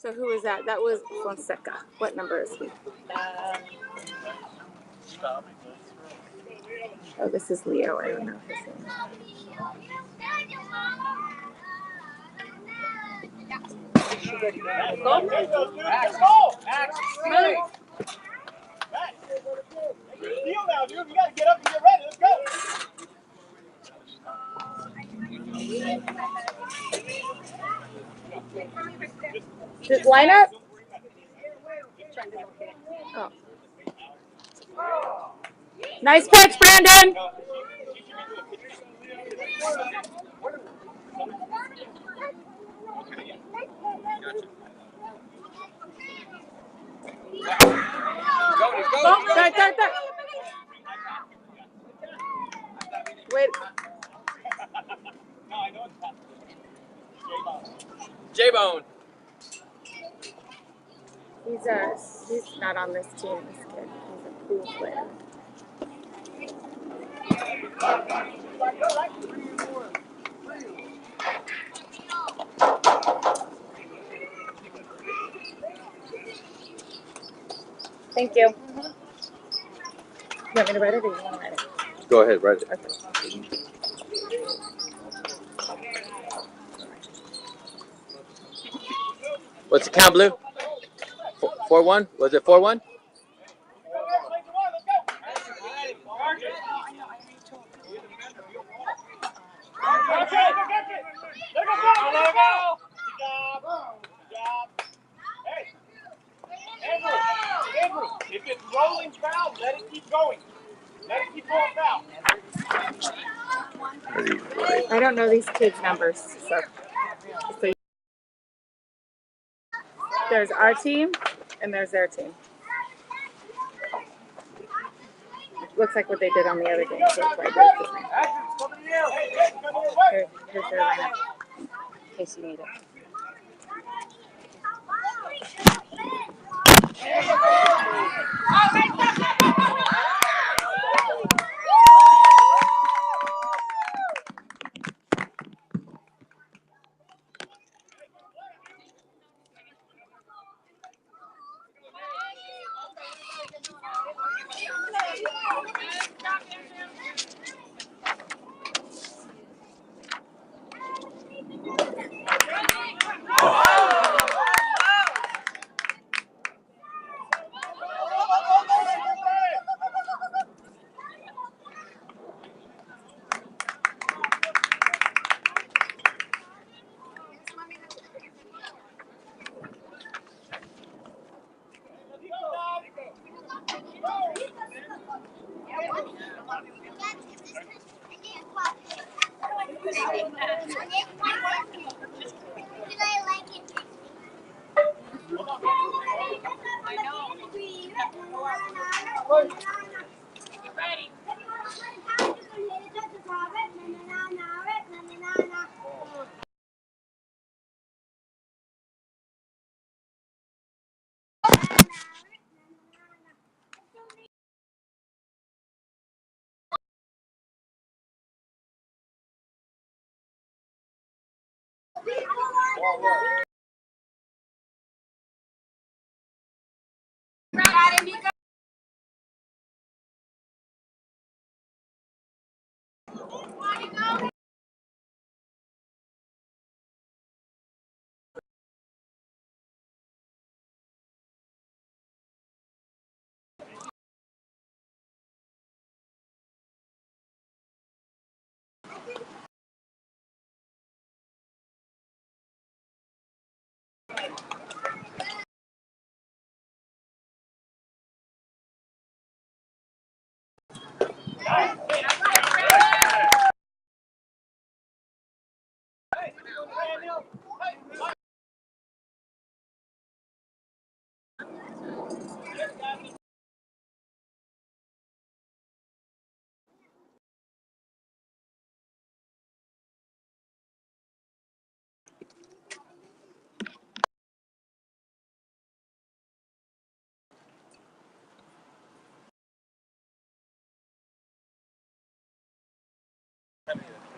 So who was that? That was Fonseca. What number is he? Oh, this is Leo. I don't know his name. Now, dude, we gotta get up and get ready. Let's go. Just line up. Oh. Nice catch, Brandon. Go. Wait. J-Bone. He's not on this team, this kid. He's a cool player. Thank you. You want me to write it or you want to write it? Go ahead, write it. Okay. What's the count, Blue? 4-1? Was it 4-1? If it's rolling foul, let it keep going. Let it keep going foul. I don't know these kids' numbers, so there's our team and there's their team. Looks like what they did on the other game. So here's their lineup, in case you need it.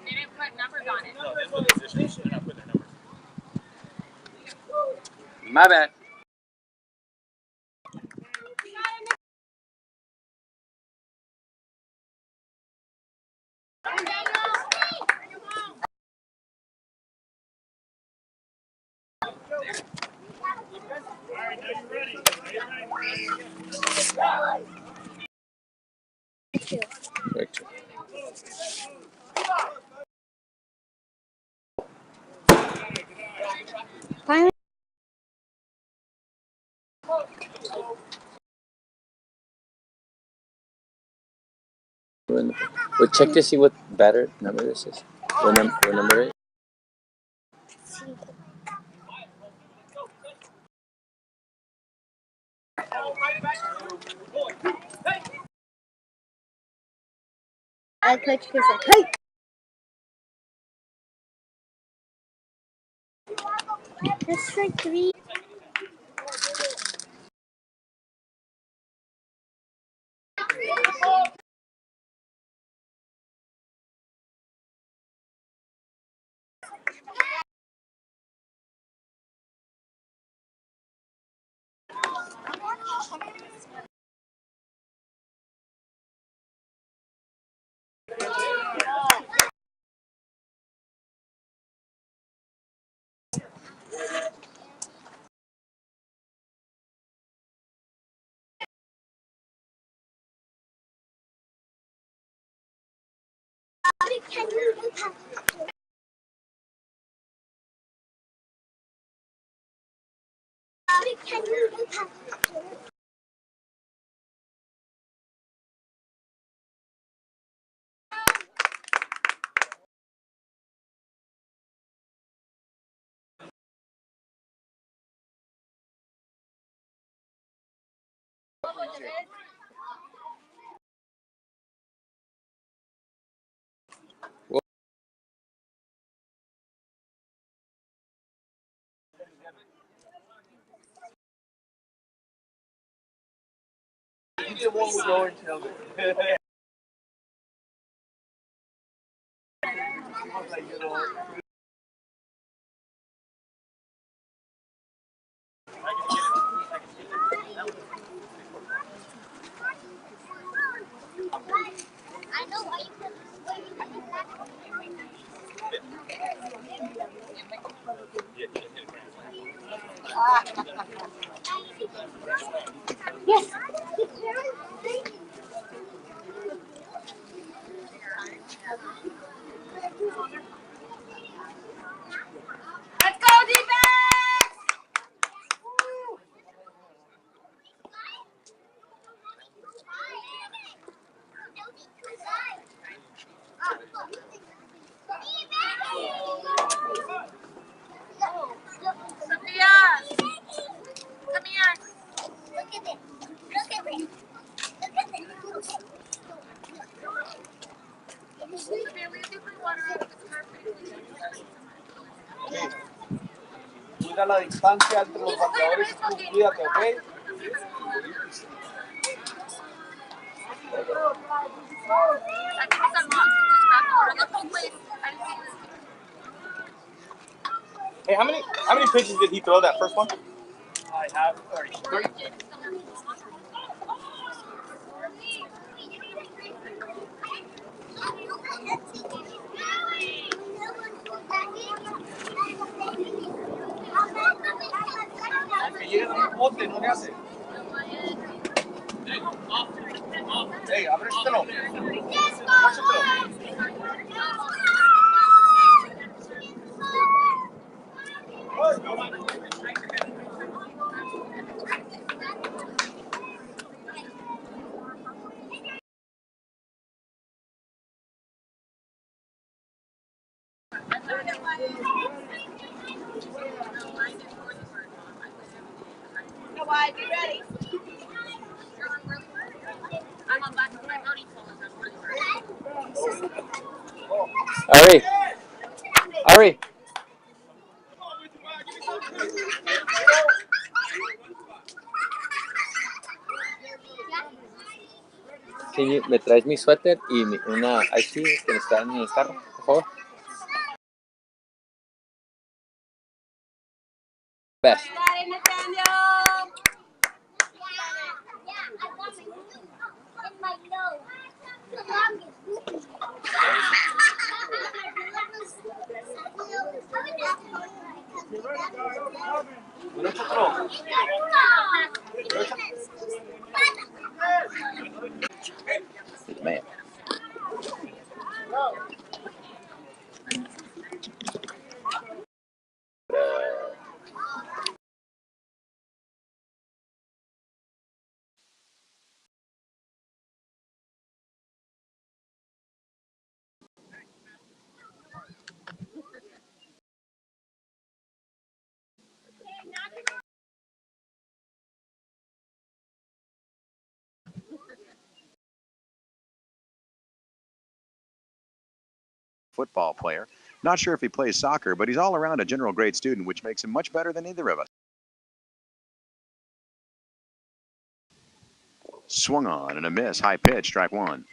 They didn't put numbers on it. No, this is the position. They're not putting their numbers. My bad. Finally. We'll check to see what batter number this is. What number it is? Coach Chris said, hey! That's strike 3. Yes. Let's go, defense! Sophia! Come here. Look at it. Look at it. Look at it. Sophia, will you take my water out of the carpet? Cuida la distancia entre los bateadores y tú, cuídate, ¿ok? Hey, how many pitches did he throw that first one? I have 30. Que llegue a un bote, no le hace. Hey, abréstelo. Why, be ready. Ari. Ari. Sí, me traes mi suéter y una ice tea que está en el carro, por favor. Best. it, Nathaniel. Man. Football player. Not sure if he plays soccer, but he's all around a general grade student, which makes him much better than either of us. Swung on and a miss. High pitch, strike one.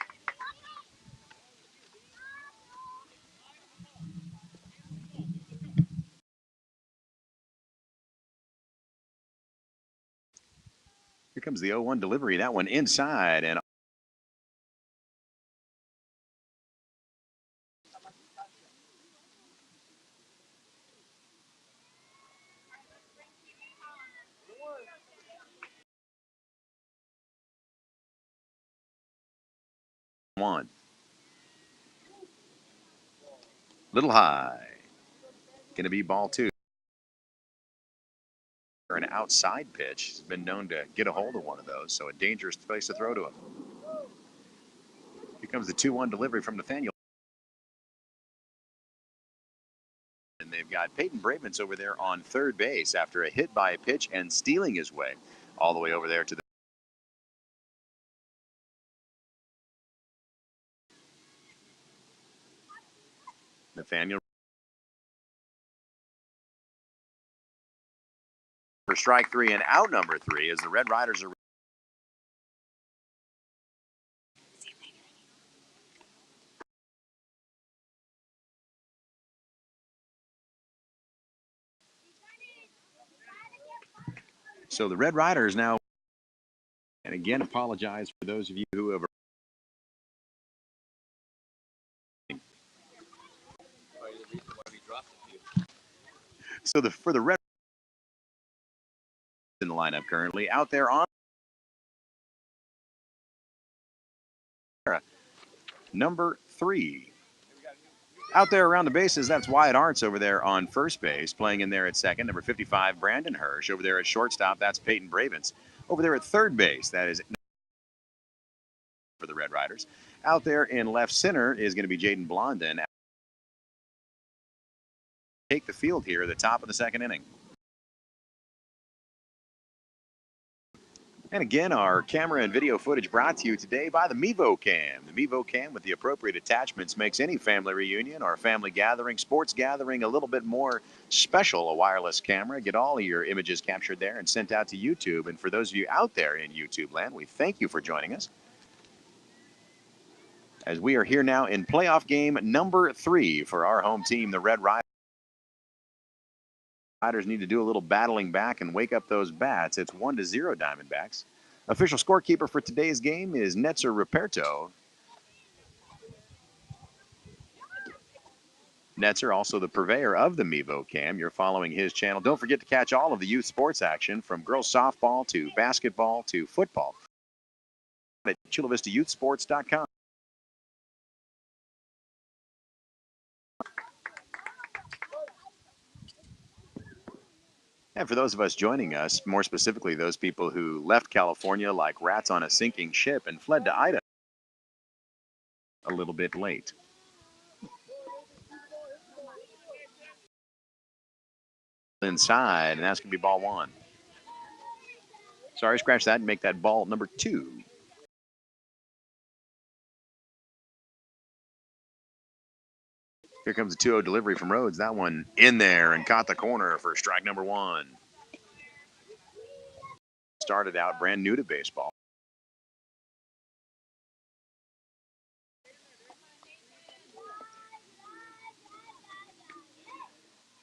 Here comes the 0-1 delivery. That one inside and one. Little high. Going to be ball two. An outside pitch. He's been known to get a hold of one of those, so a dangerous place to throw to him. Here comes the 2-1 delivery from Nathaniel. And they've got Peyton Bravens over there on third base after a hit by a pitch and stealing his way all the way over there to the Nathaniel for strike three and out number three as the Red Riders are. So the Red Riders now, and again, apologize for those of you who have. So for the Red in the lineup currently out there on number 3. Out there around the bases, that's Wyatt Arts over there on first base, playing in there at second. Number 55, Brandon Hirsch. Over there at shortstop, that's Peyton Bravens. Over there at third base, that is for the Red Riders. Out there in left center is going to be Jaden Blondin. Take the field here at the top of the second inning. And again, our camera and video footage brought to you today by the Mevo Cam. The Mevo Cam with the appropriate attachments makes any family reunion or family gathering, sports gathering a little bit more special. A wireless camera. Get all of your images captured there and sent out to YouTube. And for those of you out there in YouTube land, we thank you for joining us. As we are here now in playoff game number 3 for our home team, the Red Riders. Riders need to do a little battling back and wake up those bats. It's 1-0 Diamondbacks. Official scorekeeper for today's game is Netzer Ruperto. Netzer, also the purveyor of the Mevo Cam. You're following his channel. Don't forget to catch all of the youth sports action from girls softball to basketball to football at ChulaVistaYouthSports.com. And for those of us joining us, more specifically those people who left California like rats on a sinking ship and fled to Idaho a little bit late. Inside, and that's going to be ball 1. Sorry, scratch that and make that ball number 2. Here comes the 2-0 delivery from Rhodes. That one in there and caught the corner for strike number 1. Started out brand new to baseball.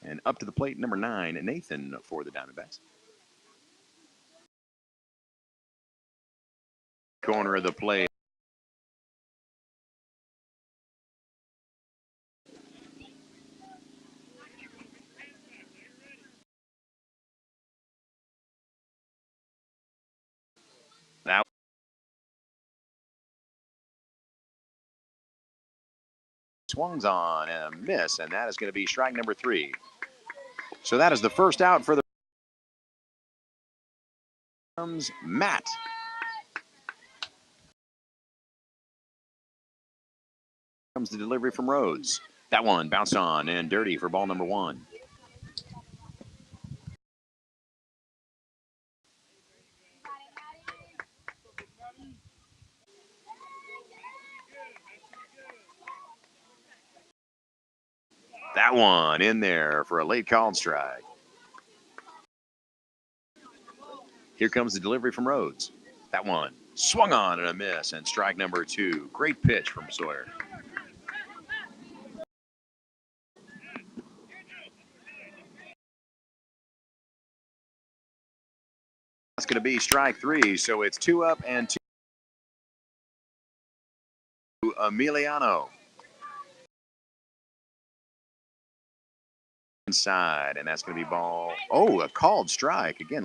And up to the plate, number 9, Nathan for the Diamondbacks. corner of the plate. That swings on and a miss, and that is going to be strike number 3. So that is the first out for the Matt. Comes the delivery from Rhodes. That one bounced on and dirty for ball number 1. That one in there for a late called strike. Here comes the delivery from Rhodes. That one swung on and a miss, and strike number 2. Great pitch from Sawyer. That's going to be strike 3, so it's 2 up and 2. Emiliano. Inside, and that's going to be ball. Oh, a called strike again.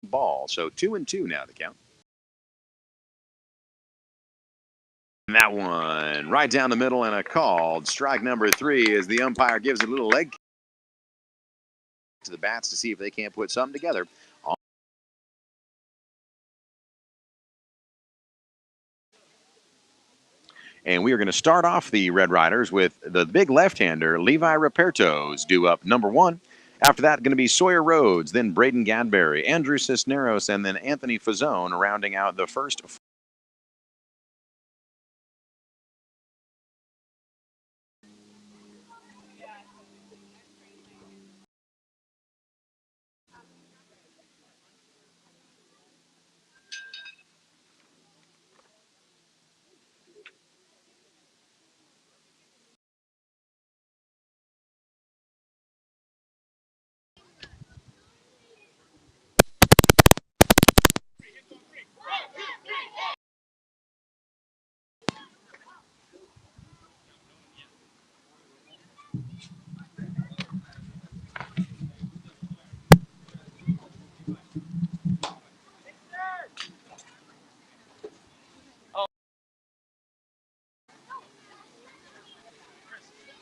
Ball, so 2 and 2 now the count. And that one right down the middle and a called strike number 3 as the umpire gives a little leg to the bats to see if they can't put something together. And we are going to start off the Red Riders with the big left-hander, Levi Ruperto's due up number 1. After that, going to be Sawyer Rhodes, then Braden Gadberry, Andrew Cisneros, and then Anthony Fazone rounding out the first.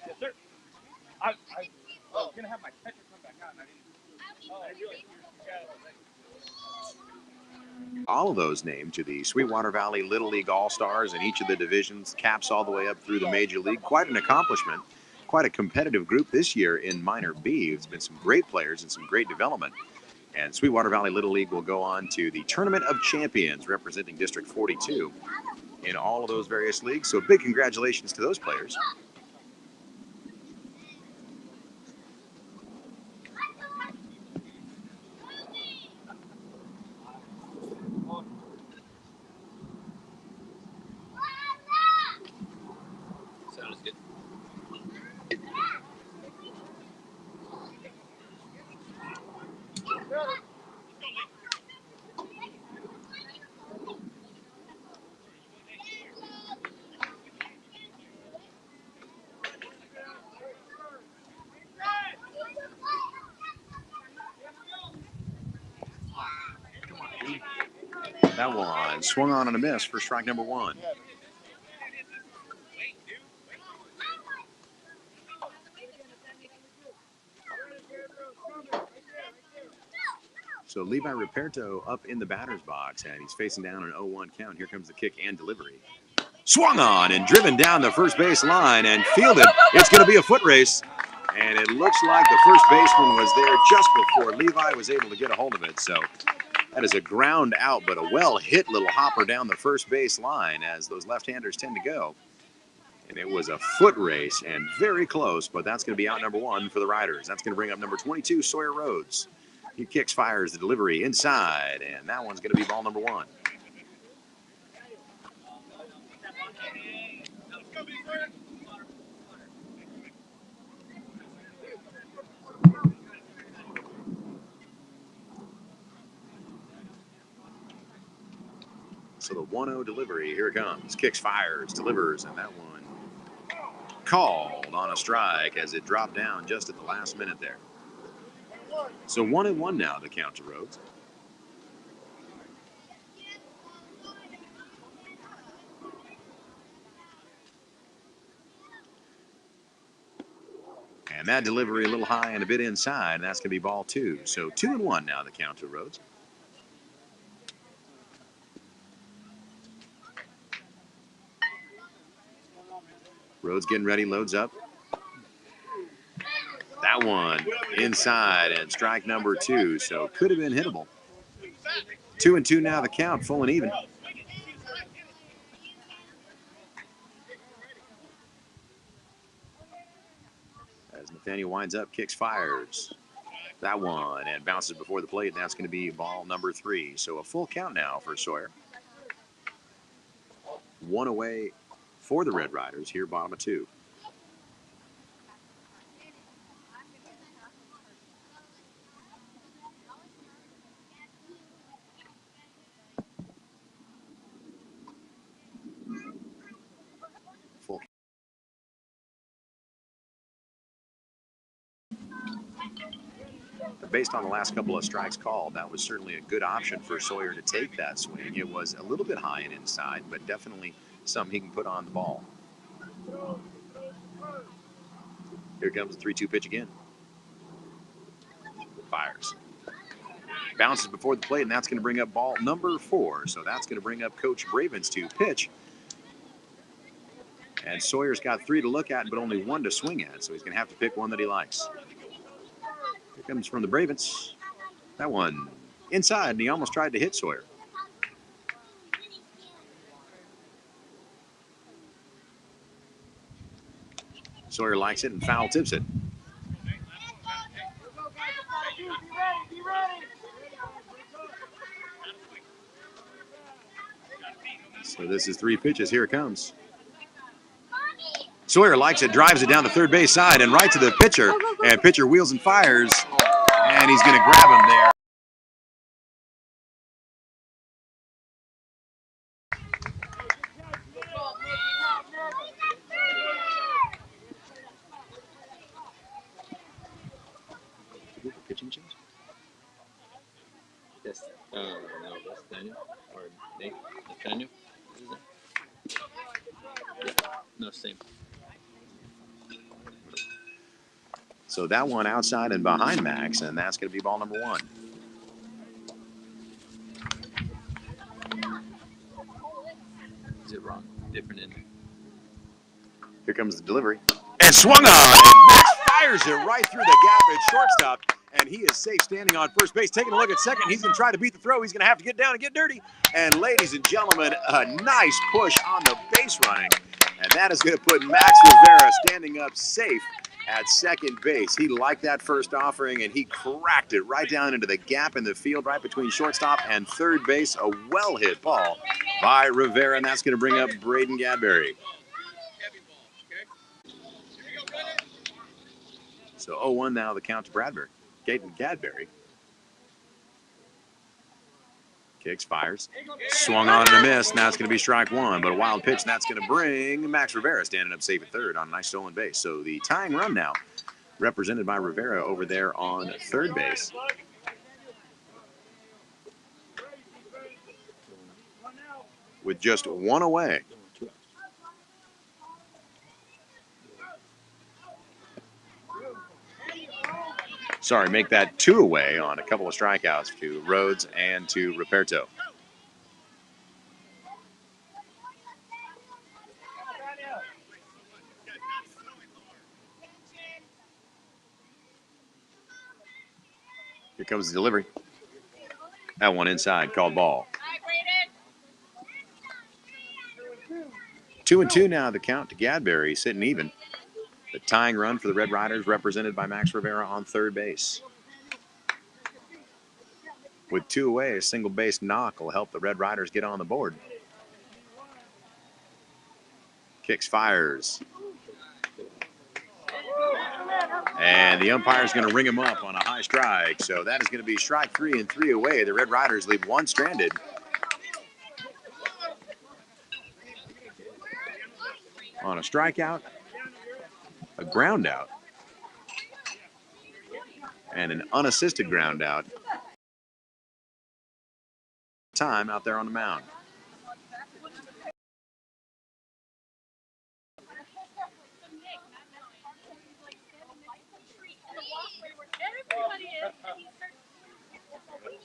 Yes, sir. I was going to have my catcher come back out, and I didn't realize you got it. All of those named to the Sweetwater Valley Little League All-Stars in each of the divisions, caps all the way up through the Major League. Quite an accomplishment. Quite a competitive group this year in Minor B. It's been some great players and some great development. And Sweetwater Valley Little League will go on to the Tournament of Champions, representing District 42 in all of those various leagues. So big congratulations to those players. Sounds good. That one swung on and a miss for strike number 1. So Levi Ruperto up in the batter's box, and he's facing down an 0-1 count. Here comes the kick and delivery. Swung on and driven down the first base line and fielded. It's going to be a foot race. And it looks like the first baseman was there just before Levi was able to get a hold of it. So that is a ground out, but a well-hit little hopper down the first base line, as those left-handers tend to go. And it was a foot race and very close, but that's going to be out number 1 for the Ryderz. That's going to bring up number 22, Sawyer Rhodes. He kicks, fires the delivery inside, and that one's going to be ball number 1. So the 1-0 delivery, here it comes. Kicks, fires, delivers, and that one called on a strike as it dropped down just at the last minute there. So 1-1 now to count to Rhodes. And that delivery a little high and a bit inside, and that's going to be ball 2. So 2-1 now the count to Rhodes. Rhodes getting ready, loads up. That one inside and strike number 2, so could have been hittable. 2-2 now the count, full and even. As Nathaniel winds up, kicks, fires. That one and bounces before the plate, and that's going to be ball number 3. So a full count now for Sawyer. 1 away for the Red Ryderz here, bottom of 2. Full. Based on the last couple of strikes called, that was certainly a good option for Sawyer to take that swing. It was a little bit high and inside, but definitely something he can put on the ball. Here comes the 3-2 pitch again. Fires. Bounces before the plate, and that's going to bring up ball number 4. So that's going to bring up Coach Braven's to pitch. And Sawyer's got 3 to look at, but only 1 to swing at, so he's going to have to pick one that he likes. Here comes from the Bravens. That one inside, and he almost tried to hit Sawyer. Sawyer likes it and foul tips it. So this is 3 pitches. Here it comes. Sawyer likes it, drives it down the third base side and right to the pitcher. And pitcher wheels and fires, and he's going to grab him there. Pitching change? Yes. No, that's Daniel or Nate. Nathaniel. Yeah. No, same. So that one outside and behind Max, and that's going to be ball number 1. Is it wrong? Different in. Here comes the delivery. And swung on, and Max fires it right through the gap at shortstop, and he is safe standing on first base. Taking a look at second, he's going to try to beat the throw. He's going to have to get down and get dirty. And ladies and gentlemen, a nice push on the base running, and that is going to put Max Rivera standing up safe at second base. He liked that first offering, and he cracked it right down into the gap in the field, right between shortstop and third base. A well-hit ball by Rivera, and that's going to bring up Braden Gadberry. So 0-1 now the count to Bradbury. Gadberry. Kicks, fires. Swung on and a miss. Now it's going to be strike 1, but a wild pitch, and that's going to bring Max Rivera standing up safe at third on a nice stolen base. So the tying run now represented by Rivera over there on third base. With just 1 away. Sorry, make that 2 away on a couple of strikeouts to Rhodes and to Ruperto. Here comes the delivery. That one inside, called ball. 2 2-2 now, the count to Gadberry, sitting even. The tying run for the Red Ryderz, represented by Max Rivera on third base. With 2 away, a single base knock will help the Red Ryderz get on the board. Kicks, fires. And the umpire's going to ring him up on a high strike. So that is going to be strike 3 and 3 away. The Red Ryderz leave one stranded. On a strikeout, a ground out, and an unassisted ground out. Time out there on the mound.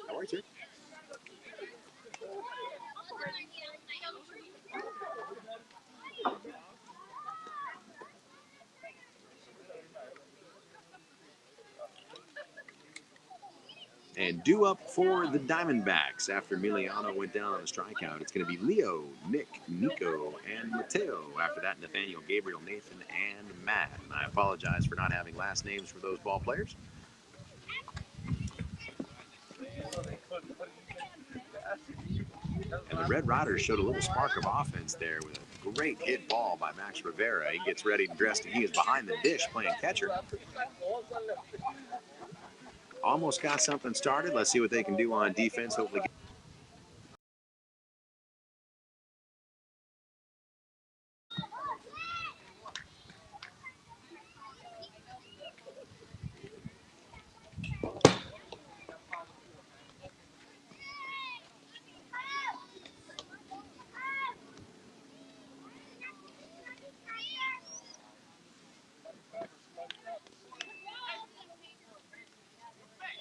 No worries, sir. And due up for the Diamondbacks after Emiliano went down on a strikeout. It's going to be Leo, Nick, Nico, and Mateo. After that, Nathaniel, Gabriel, Nathan, and Matt. And I apologize for not having last names for those ball players. And the Red Ryderz showed a little spark of offense there with a great hit ball by Max Rivera. He gets ready and dressed, and he is behind the dish playing catcher. Almost got something started. Let's see what they can do on defense. Hopefully.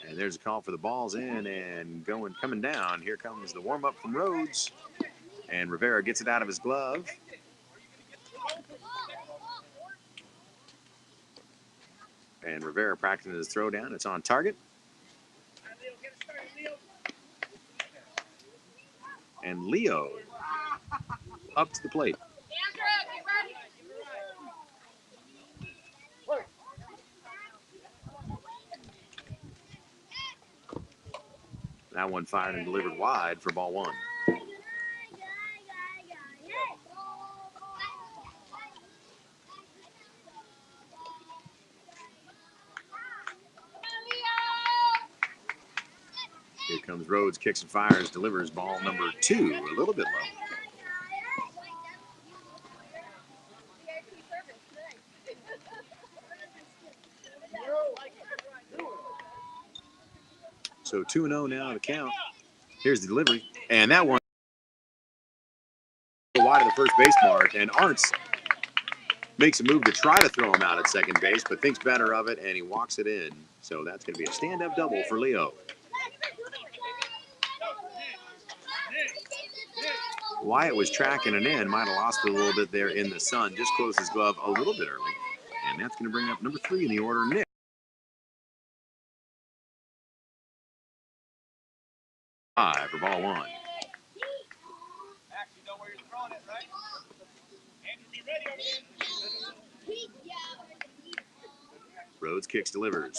And there's a call for the balls in and coming down. Here comes the warm-up from Rhodes. And Rivera gets it out of his glove. And Rivera practicing his throw down. It's on target. And Leo up to the plate. That one fired and delivered wide for ball 1. Here comes Rhodes, kicks and fires, delivers ball number 2, a little bit low. So 2-0 now the count. Here's the delivery. And that one wide of the first base mark. And Arntz makes a move to try to throw him out at second base, but thinks better of it, and he walks it in. So that's going to be a stand-up double for Leo. Wyatt was tracking it in. Might have lost it a little bit there in the sun. Just closed his glove a little bit early. And that's going to bring up number 3 in the order, Nick. For ball 1. Rhodes kicks, delivers.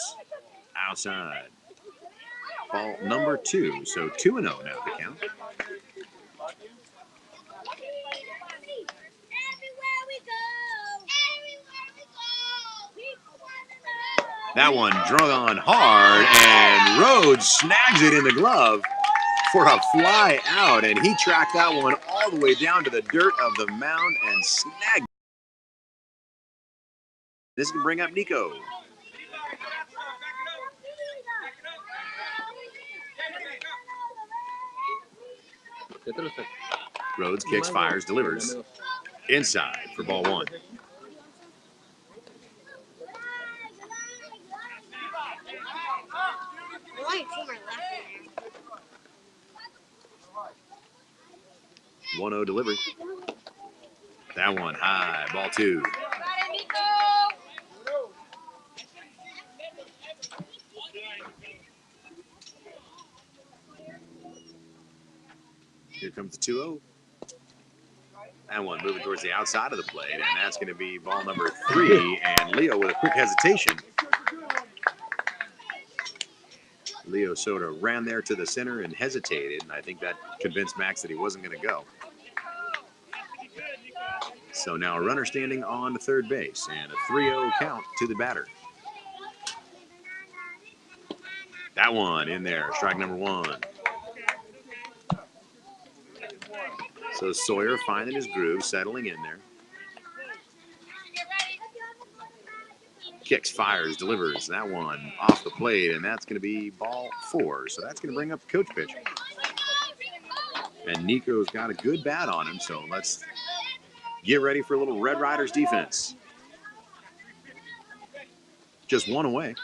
Outside. Ball number 2. So 2-0 now the count. That one drug on hard, and Rhodes snags it in the glove for a fly out, and he tracked that one all the way down to the dirt of the mound and snagged. This can bring up Nico. Rhodes kicks, fires, delivers. Inside for ball 1. One 1-0 delivery. That one high, ball 2. Here comes the 2-0. That one moving towards the outside of the plate, and that's going to be ball number 3. And Leo with a quick hesitation. Leo Soto ran there to the center and hesitated, and I think that convinced Max that he wasn't going to go. So now a runner standing on third base, and a 3-0 count to the batter. That one in there, strike number 1. So Sawyer finding his groove, settling in there. Kicks, fires, delivers. That one off the plate, and that's going to be ball 4. So that's going to bring up the coach pitch. And Nico's got a good bat on him, so let's get ready for a little Red Ryderz defense. Just one away.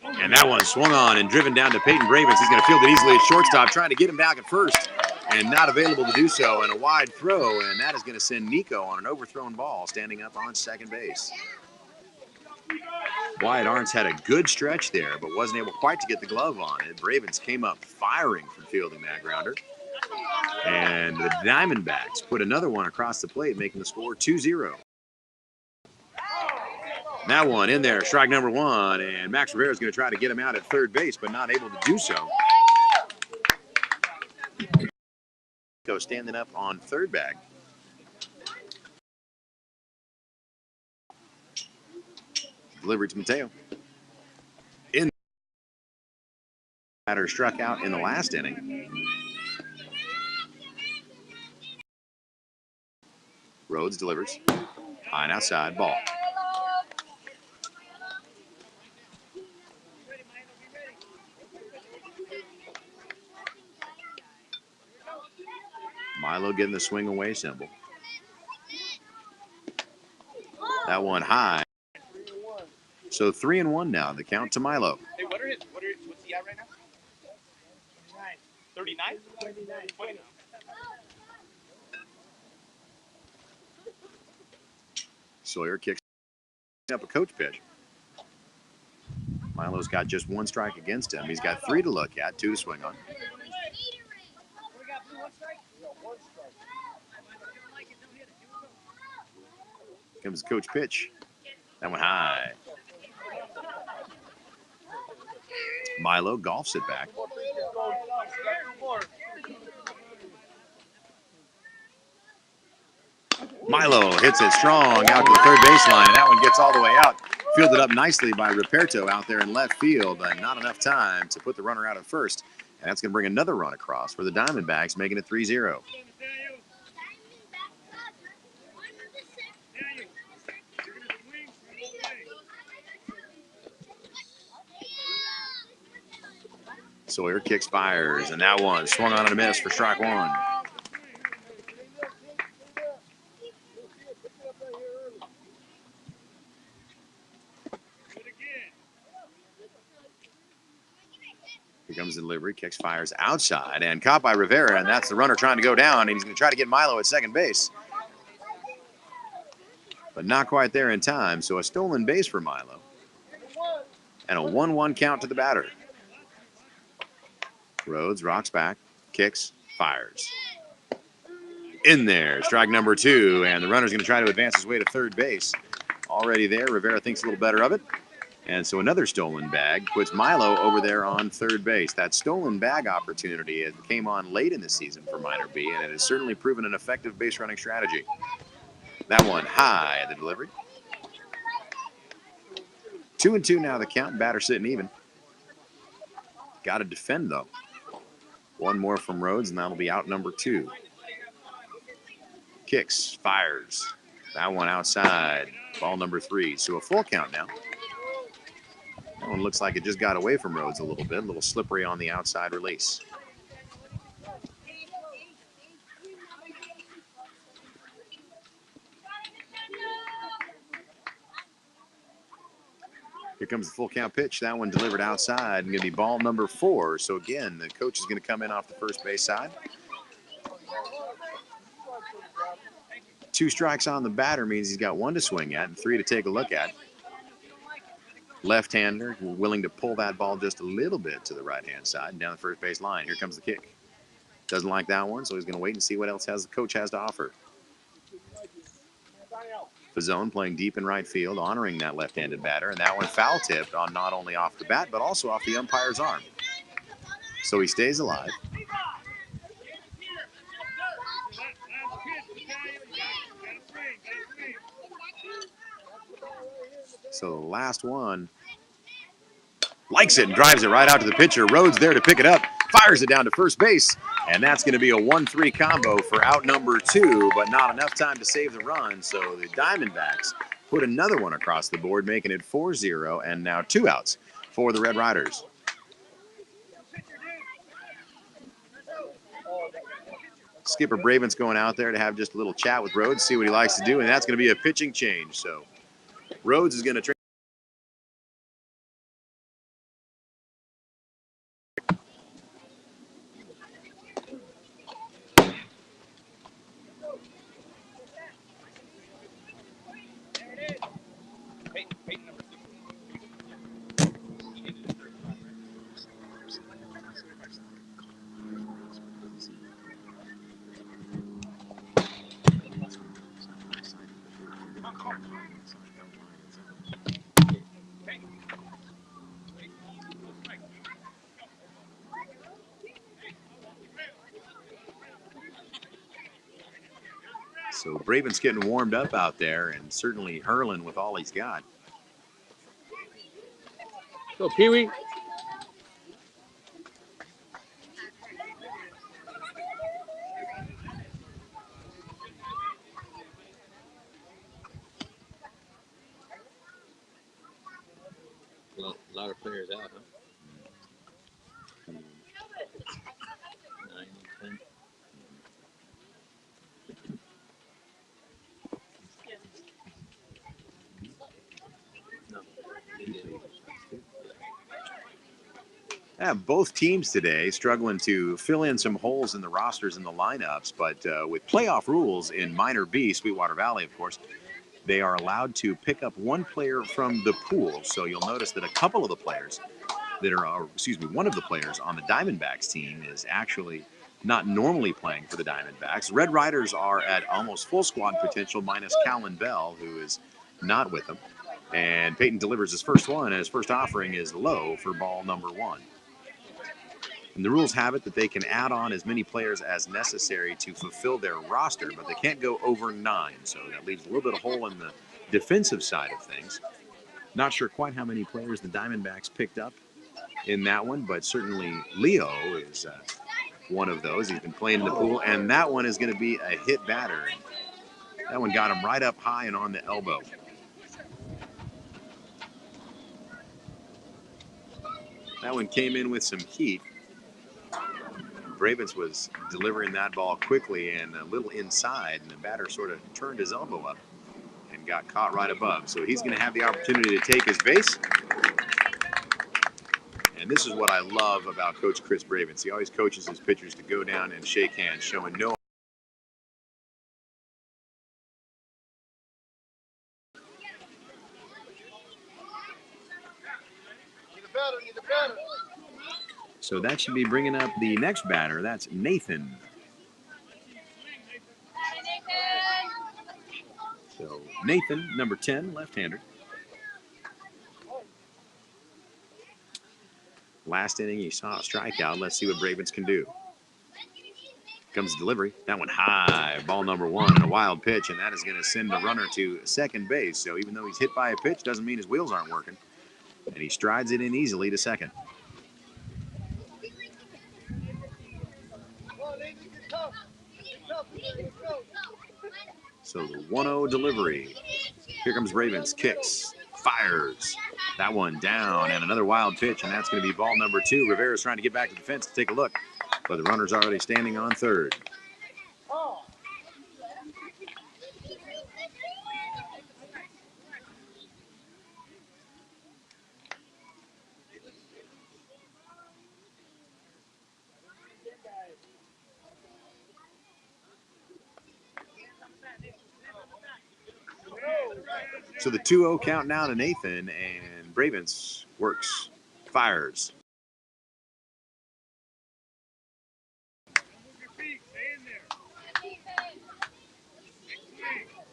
And that one swung on and driven down to Peyton Bravens. He's going to field it easily at shortstop, trying to get him back at first, and not available to do so. And a wide throw, and that is going to send Nico on an overthrown ball, standing up on second base. Wyatt Arntz had a good stretch there, but wasn't able quite to get the glove on it. Bravens came up firing from fielding that grounder. And the Diamondbacks put another one across the plate, making the score 2-0. That one in there, strike number 1, and Max Rivera is going to try to get him out at third base, but not able to do so. Nico standing up on third bag. Delivery to Mateo. In batter struck out in the last inning. Rhodes delivers. High and outside, ball. Milo getting the swing away symbol. That one high. So 3-1 now. The count to Milo. Hey, what's he at right now? 39? 29. Sawyer kicks up a coach pitch. Milo's got just 1 strike against him. He's got 3 to look at, 2 to swing on. Comes the coach pitch. That one high. Milo golfs it back. Milo hits it strong out to the third baseline, and that one gets all the way out. Fielded up nicely by Ruperto out there in left field, and not enough time to put the runner out at first. And that's going to bring another run across for the Diamondbacks, making it 3-0. Sawyer kicks, fires, and that one swung on and a miss for strike 1. Here comes the delivery, kicks, fires outside, and caught by Rivera, and that's the runner trying to go down, and he's going to try to get Milo at second base. But not quite there in time, so a stolen base for Milo. And a 1-1 count to the batter. Rhodes rocks back, kicks, fires. In there, strike number 2, and the runner's going to try to advance his way to third base. Already there, Rivera thinks a little better of it. And so another stolen bag puts Milo over there on third base. That stolen bag opportunity came on late in the season for Minor B, and it has certainly proven an effective base running strategy. That one high at the delivery. 2-2 now the count, batter sitting even. Got to defend though. 1 more from Rhodes, and that'll be out number 2. Kicks, fires. That one outside. Ball number 3. So a full count now. That one looks like it just got away from Rhodes a little slippery on the outside release. Here comes the full count pitch. That one delivered outside and going to be ball number 4. So again, the coach is going to come in off the first base side. 2 strikes on the batter means he's got 1 to swing at and 3 to take a look at. Left-hander willing to pull that ball just a little bit to the right-hand side and down the first base line. Here comes the kick. Doesn't like that one, so he's going to wait and see what else the coach has to offer. Fazone playing deep in right field, honoring that left-handed batter, and that one foul tipped on not only off the bat, but also off the umpire's arm. So he stays alive. So the last one likes it and drives it right out to the pitcher. Rhodes there to pick it up, fires it down to first base, and that's going to be a 1-3 combo for out number 2, but not enough time to save the run. So the Diamondbacks put another one across the board, making it 4-0, and now 2 outs for the Red Ryderz. Skipper Bravens going out there to have just a little chat with Rhodes, see what he likes to do, and that's going to be a pitching change. So Rhodes is going to Peyton number 6. So Bravens getting warmed up out there, and certainly hurling with all he's got. Go, Pee-wee. Well, a lot of players out, huh? 9, 10. No, they did. Yeah, both teams today struggling to fill in some holes in the rosters and the lineups, but with playoff rules in Minor B, Sweetwater Valley, of course, they are allowed to pick up one player from the pool. So you'll notice that a couple of the players that are, one of the players on the Diamondbacks team is actually not normally playing for the Diamondbacks. Red Ryderz are at almost full squad potential minus Callan Bell, who is not with them. And Peyton delivers his first one, and his first offering is low for ball number 1. And the rules have it that they can add on as many players as necessary to fulfill their roster, but they can't go over 9. So that leaves a little bit of hole in the defensive side of things. Not sure quite how many players the Diamondbacks picked up in that one, but certainly Leo is one of those. He's been playing in the pool, and that one is going to be a hit batter. That one got him right up high and on the elbow. That one came in with some heat. Bravens was delivering that ball quickly and a little inside, and the batter sort of turned his elbow up and got caught right above. So he's going to have the opportunity to take his base. And this is what I love about Coach Chris Bravens. He always coaches his pitchers to go down and shake hands, showing no. So that should be bringing up the next batter. That's Nathan. So Nathan, number 10, left-hander. Last inning, he saw a strikeout. Let's see what Bravens can do. Comes delivery. That one high. Ball number 1 and a wild pitch, and that is going to send the runner to second base. So even though he's hit by a pitch, doesn't mean his wheels aren't working. And he strides it in easily to second. So the 1-0 delivery. Here comes Bravens. Kicks. Fires. That one down, and another wild pitch, and that's going to be ball number 2. Rivera's trying to get back to the fence to take a look, but the runner's already standing on third. So the 2-0 count now to Nathan, and Bravens works, fires.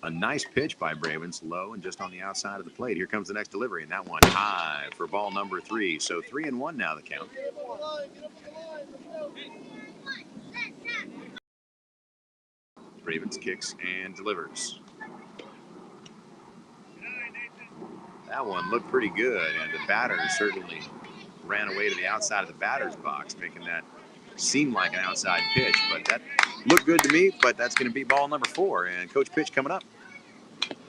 A nice pitch by Bravens, low and just on the outside of the plate. Here comes the next delivery, and that one high for ball number 3. So 3-1 now the count. Ravens kicks and delivers. That one looked pretty good, and the batter certainly ran away to the outside of the batter's box, making that seem like an outside pitch. But that looked good to me, but that's going to be ball number 4, and coach pitch coming up.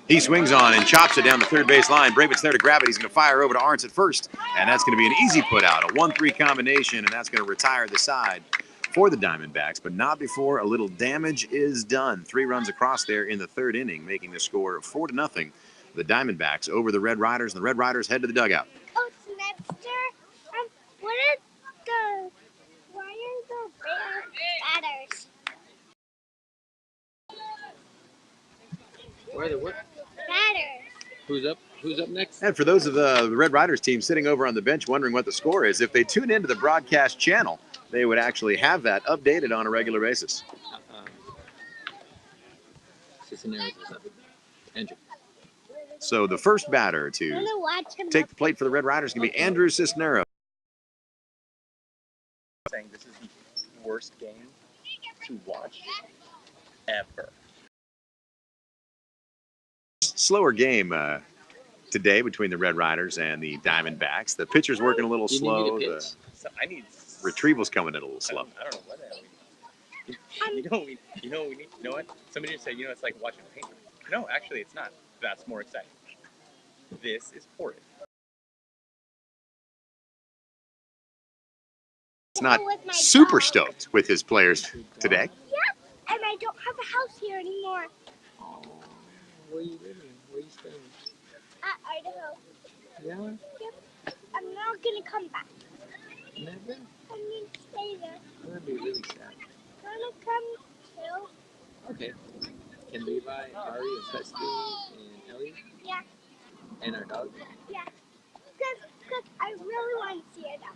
He swings on and chops it down the third base line. Bravens there to grab it. He's going to fire over to Arntz at first, and that's going to be an easy put out, a 1-3 combination, and that's going to retire the side for the Diamondbacks, but not before a little damage is done. 3 runs across there in the third inning, making the score 4-0. The Diamondbacks over the Red Ryderz, and the Red Ryderz head to the dugout. Oh, Snapster, why are the batters? Where are the what? Batters. Who's up next? And for those of the Red Ryderz team sitting over on the bench wondering what the score is, if they tune into the broadcast channel, they would actually have that updated on a regular basis. Cisneros is up. Andrew. So the first batter to take the plate for the Red Ryderz is going to be Andrew Cisneros. Saying this is the worst game to watch ever. Slower game today between the Red Ryderz and the Diamondbacks. The pitcher's working a little slow. The retrieval's coming in a little slow. I don't know what the hell we need. You know what? Somebody just said, it's like watching paint. No, actually it's not. That's more exciting. This is horrid. It's not super stoked with his players today. Yep, and I don't have a house here anymore. Oh, where are you living? Where are you staying? At Idaho. Yeah? Yep. I'm not gonna come back. Never? I'm gonna stay there. That'd be really sad. I'm gonna come too. Okay. Can we buy Ari and Festy and Ellie? Yeah. And our dog? Yeah. Because I really want to see it now.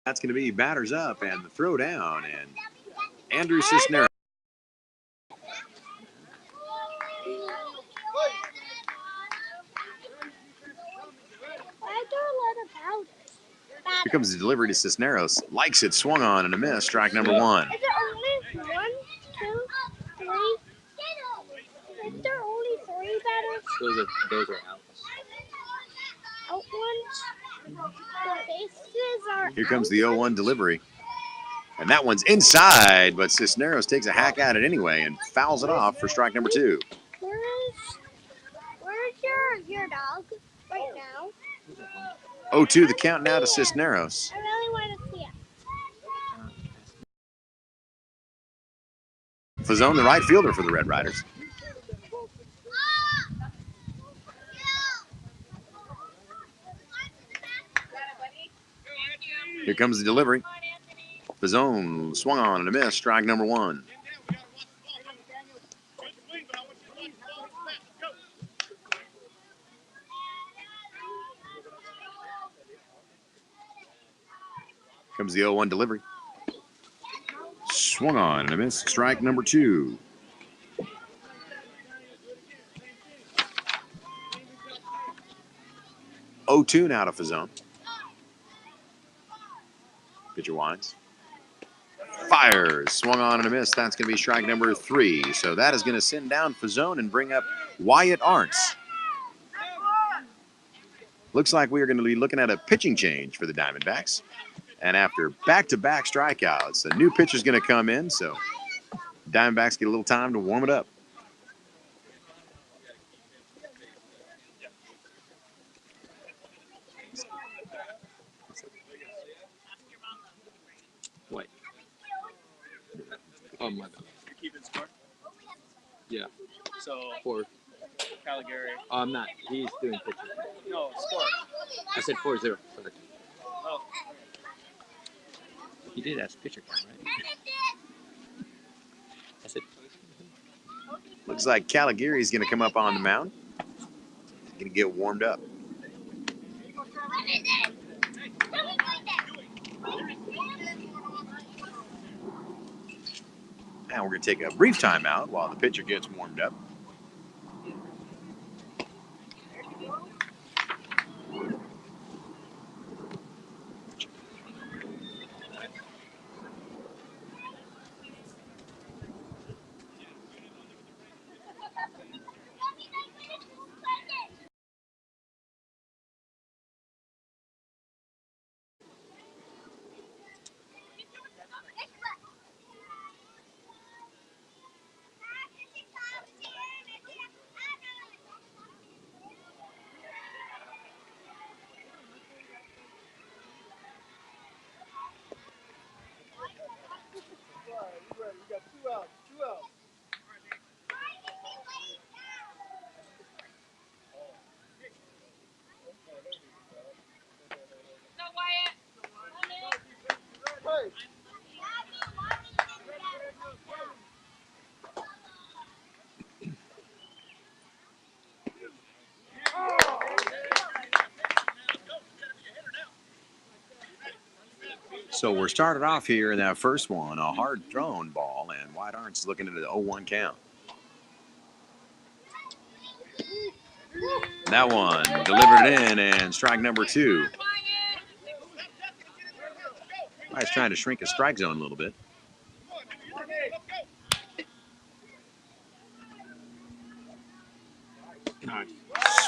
That's going to be batters up and the throw down, and Andrew Cisneros. Here comes the delivery to Cisneros. Likes it, swung on and a miss. Strike number 1. Is there only 1, 2, 3? Is there only 3 batters? Those are outs. Out ones? The bases are Here comes the 0-1 delivery. And that one's inside, but Cisneros takes a hack at it anyway and fouls it off for strike number 2. Where's your dog right now? 0-2 the count now to Cisneros. I really want to see it. Fazone, the right fielder for the Red Ryderz. Here comes the delivery. Fazone swung on and a miss. Strike number 1. Comes the 0-1 delivery. Swung on and a miss. Strike number 2. (0-2) now to Fazone. Pitcher winds. Fires. Swung on and a miss. That's going to be strike number 3. So that is going to send down Fazone and bring up Wyatt Arntz. Looks like we are going to be looking at a pitching change for the Diamondbacks. And after back-to-back strikeouts, a new pitcher's going to come in, so Diamondbacks get a little time to warm it up. What? Oh my God. You're keeping score? Yeah. So, 4. Caligari. Oh, I'm not. He's doing pitches. No, score. I said 4-0. Sorry. Oh. You did ask pitcher count, right? I said. Looks like Caligari is going to come up on the mound. He's going to get warmed up. And we're going to take a brief timeout while the pitcher gets warmed up. So we're started off here in that first one, a hard thrown ball, and Ryderz looking at the 0-1 count. That one delivered in, and strike number 2. He's trying to shrink his strike zone a little bit.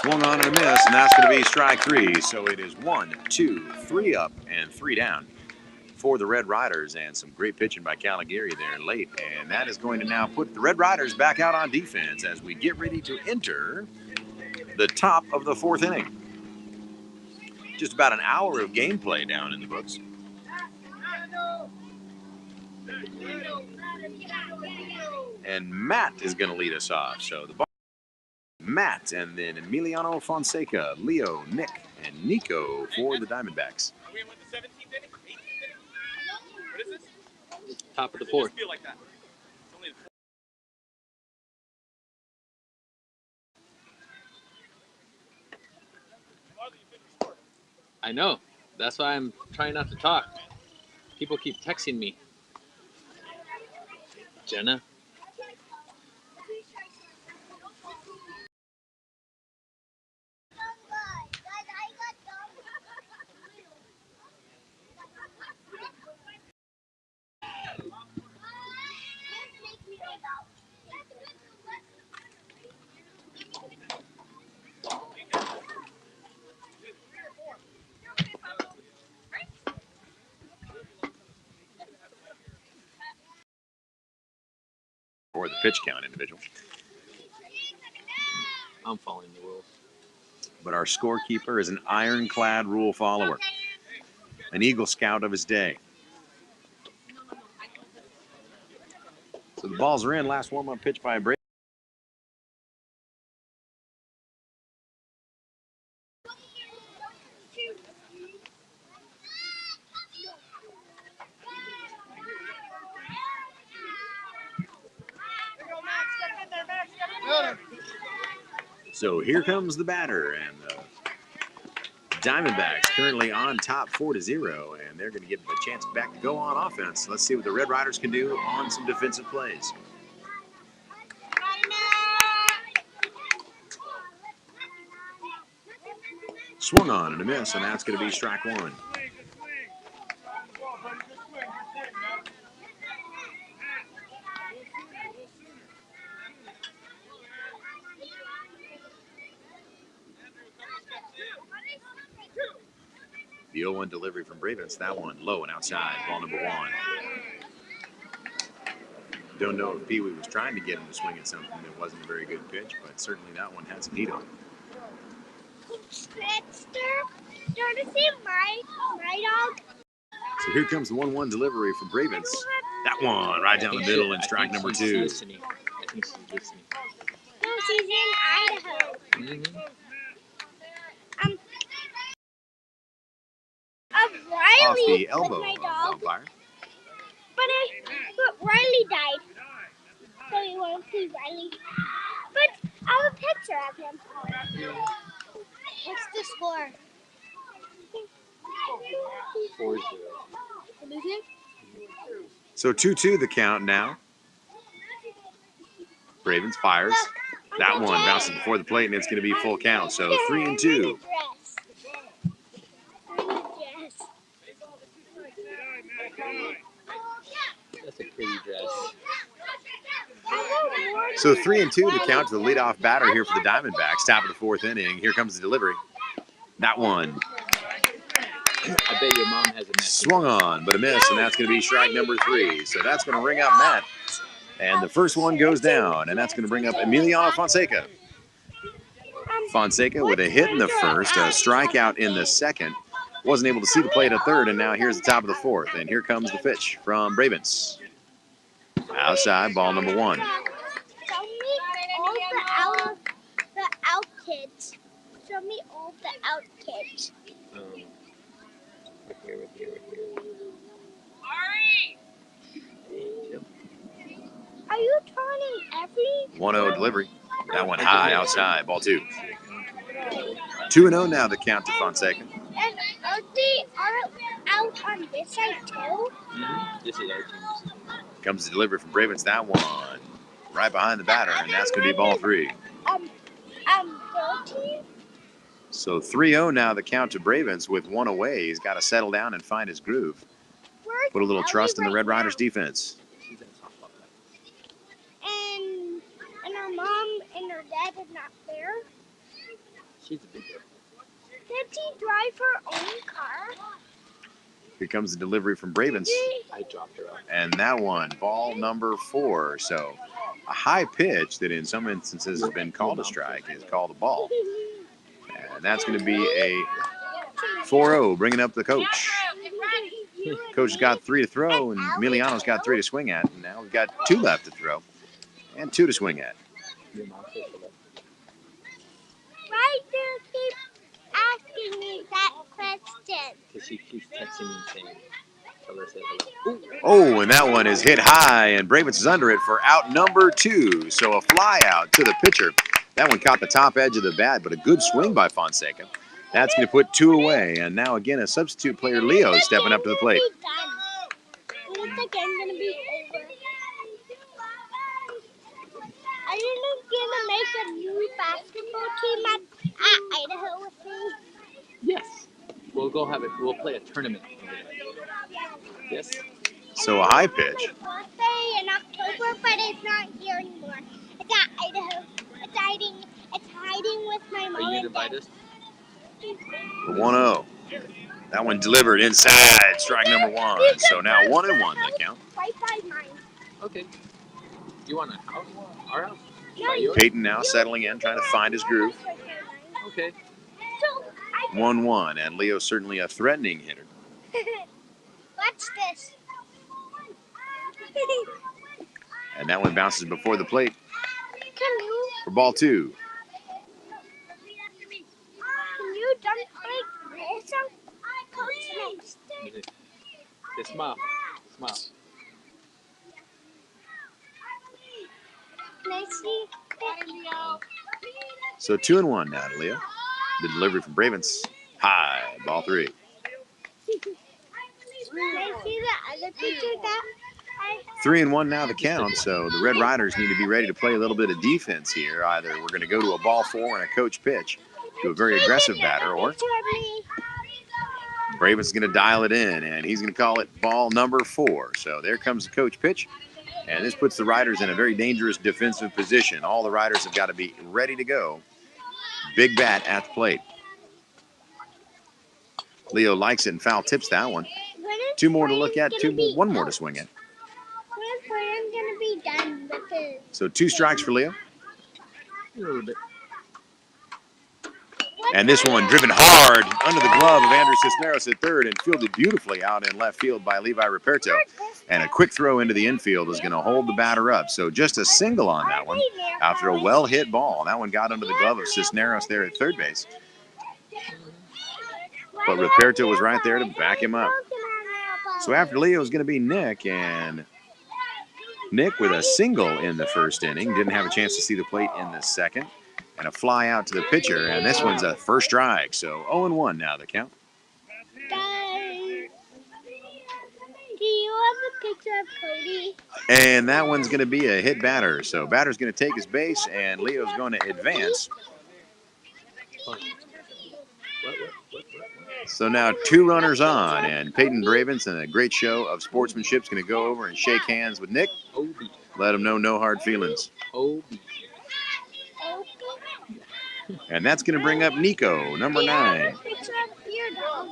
Swung on and a miss, and that's going to be strike 3. So it is 1, 2, 3 up and 3 down for the Red Ryderz, and some great pitching by Caligari there late. And that is going to now put the Red Ryderz back out on defense as we get ready to enter the top of the 4th inning. Just about an hour of gameplay down in the books. And Matt is going to lead us off. So the ball, Matt, and then Emiliano Fonseca, Leo, Nick, and Nico for the Diamondbacks. Are we in with the 17th inning? 18th inning? What is this? Top of the Does it 4th. just feel like that? It's only the 4th. I know. That's why I'm trying not to talk. People keep texting me. Jenna. Or the pitch count individual. I'm following the rules. But our scorekeeper is an ironclad rule follower, an Eagle Scout of his day. So the balls are in. Last warm-up pitch by Brady. So here comes the batter, and the Diamondbacks currently on top 4-0, and they're going to get the chance back to go on offense. Let's see what the Red Ryderz can do on some defensive plays. Swung on and a miss, and that's going to be strike 1. The 0-1 delivery from Brevens. That one low and outside. Ball number 1. Don't know if Pee Wee was trying to get him to swing at something that wasn't a very good pitch, but certainly that one had some heat on it. Don't you see my dog? So here comes the 1-1 delivery from Brevens. That one right down the middle and strike number 2. I think she's listening. No, she's in Idaho. Mm-hmm. Riley Off the was elbow my of dog, umpire. but Riley died. So we won't see Riley. But I have a picture of him. What's the score? 4-0. So 2-2 the count now. Bravens fires. That one bounces before the plate, and it's going to be full count. So 3-2. That's a pretty dress. So 3-2 to count to the leadoff batter here for the Diamondbacks. Top of the fourth inning. Here comes the delivery. That one I bet your mom has a message. swung on, but a miss, and that's going to be strike number 3. So that's going to ring up Matt. And the first one goes down, and that's going to bring up Emiliano Fonseca. Fonseca with a hit in the first, a strikeout in the second. Wasn't able to see the plate at third, and now here's the top of the fourth. And here comes the pitch from Bravens. Outside, ball number 1. Show me all the out kids. Show me all the out kids. Right here. Are you turning every? 1-0 delivery. That one high outside, ball 2. 2-0 now the count to Fonseca. And are they out on this side too? This is our team. Comes the delivery from Bravens. That one right behind the batter, and that's going to be ball 3. Their team? So 3-0 now the count to Bravens with 1 away. He's got to settle down and find his groove. Put a little trust in the Red Ryderz defense. And our mom and her dad is not there. She's a big girl. Did she drive her own car? Here comes the delivery from Bravens. I dropped her off. And that one, ball number 4. So a high pitch that in some instances has been called a strike is called a ball. And that's going to be a 4-0, bringing up the coach. Coach has got 3 to throw, and Emiliano's got 3 to swing at. And now we've got 2 left to throw and 2 to swing at. Why do you keep asking me that question? Because she keeps texting me and saying, tell her to say hello. Oh, and that one is hit high, and Bravens is under it for out number 2. So a fly out to the pitcher. That one caught the top edge of the bat, but a good swing by Fonseca. That's going to put 2 away, and now again a substitute player, Leo, stepping up to the plate. When is the game going to be over? Are you going to make a new basketball team at Idaho with me? Yes. We'll go have it. We'll play a tournament. Yes. So a high pitch. Birthday in October, but it's not here anymore. It's at Idaho. It's hiding with my mom. Are you going to invite us? The 1-0. That one delivered inside, strike number 1. So now 1-1 the count. Right by mine. Okay. You want a house? Our house? No, Yours? Peyton now settling in, trying to find his groove. Okay. So, 1-1, and Leo's certainly a threatening hitter. watch this. And that one bounces before the plate Can you for ball 2. dunk like this? Coach next. Okay, smile. Smile. Can I see? So 2-1 now to Leo. The delivery from Bravens. High, ball 3. Can I see the other picture that 3-1 now the count, so the Red Ryderz need to be ready to play a little bit of defense here. Either we're going to go to a ball 4 and a coach pitch to a very aggressive batter, or Bravens is going to dial it in, and he's going to call it ball number 4. So there comes the coach pitch, and this puts the Ryderz in a very dangerous defensive position. All the Ryderz have got to be ready to go. Big bat at the plate. Leo likes it and foul tips that one. 2 more to look at, 1 more to swing at. When is Brian going to be done with it? So 2 strikes for Leo. A little bit. And this one driven hard under the glove of Andrew Cisneros at third and fielded beautifully out in left field by Levi Ruperto. And a quick throw into the infield is going to hold the batter up. So just a single on that one after a well-hit ball. That one got under the glove of Cisneros there at third base. But Ruperto was right there to back him up. So after Leo is going to be Nick, and Nick with a single in the first inning. Didn't have a chance to see the plate in the second. And a fly out to the pitcher, and this one's a first strike. So 0-1 now the count. Do you have a picture of Cody? And that one's going to be a hit batter. So batter's going to take his base, and Leo's going to advance. So now 2 runners on, and Peyton Bravens, and a great show of sportsmanship, is going to go over and shake hands with Nick. Let him know no hard feelings. And that's going to bring up Nico, number 9. Picture of your dog.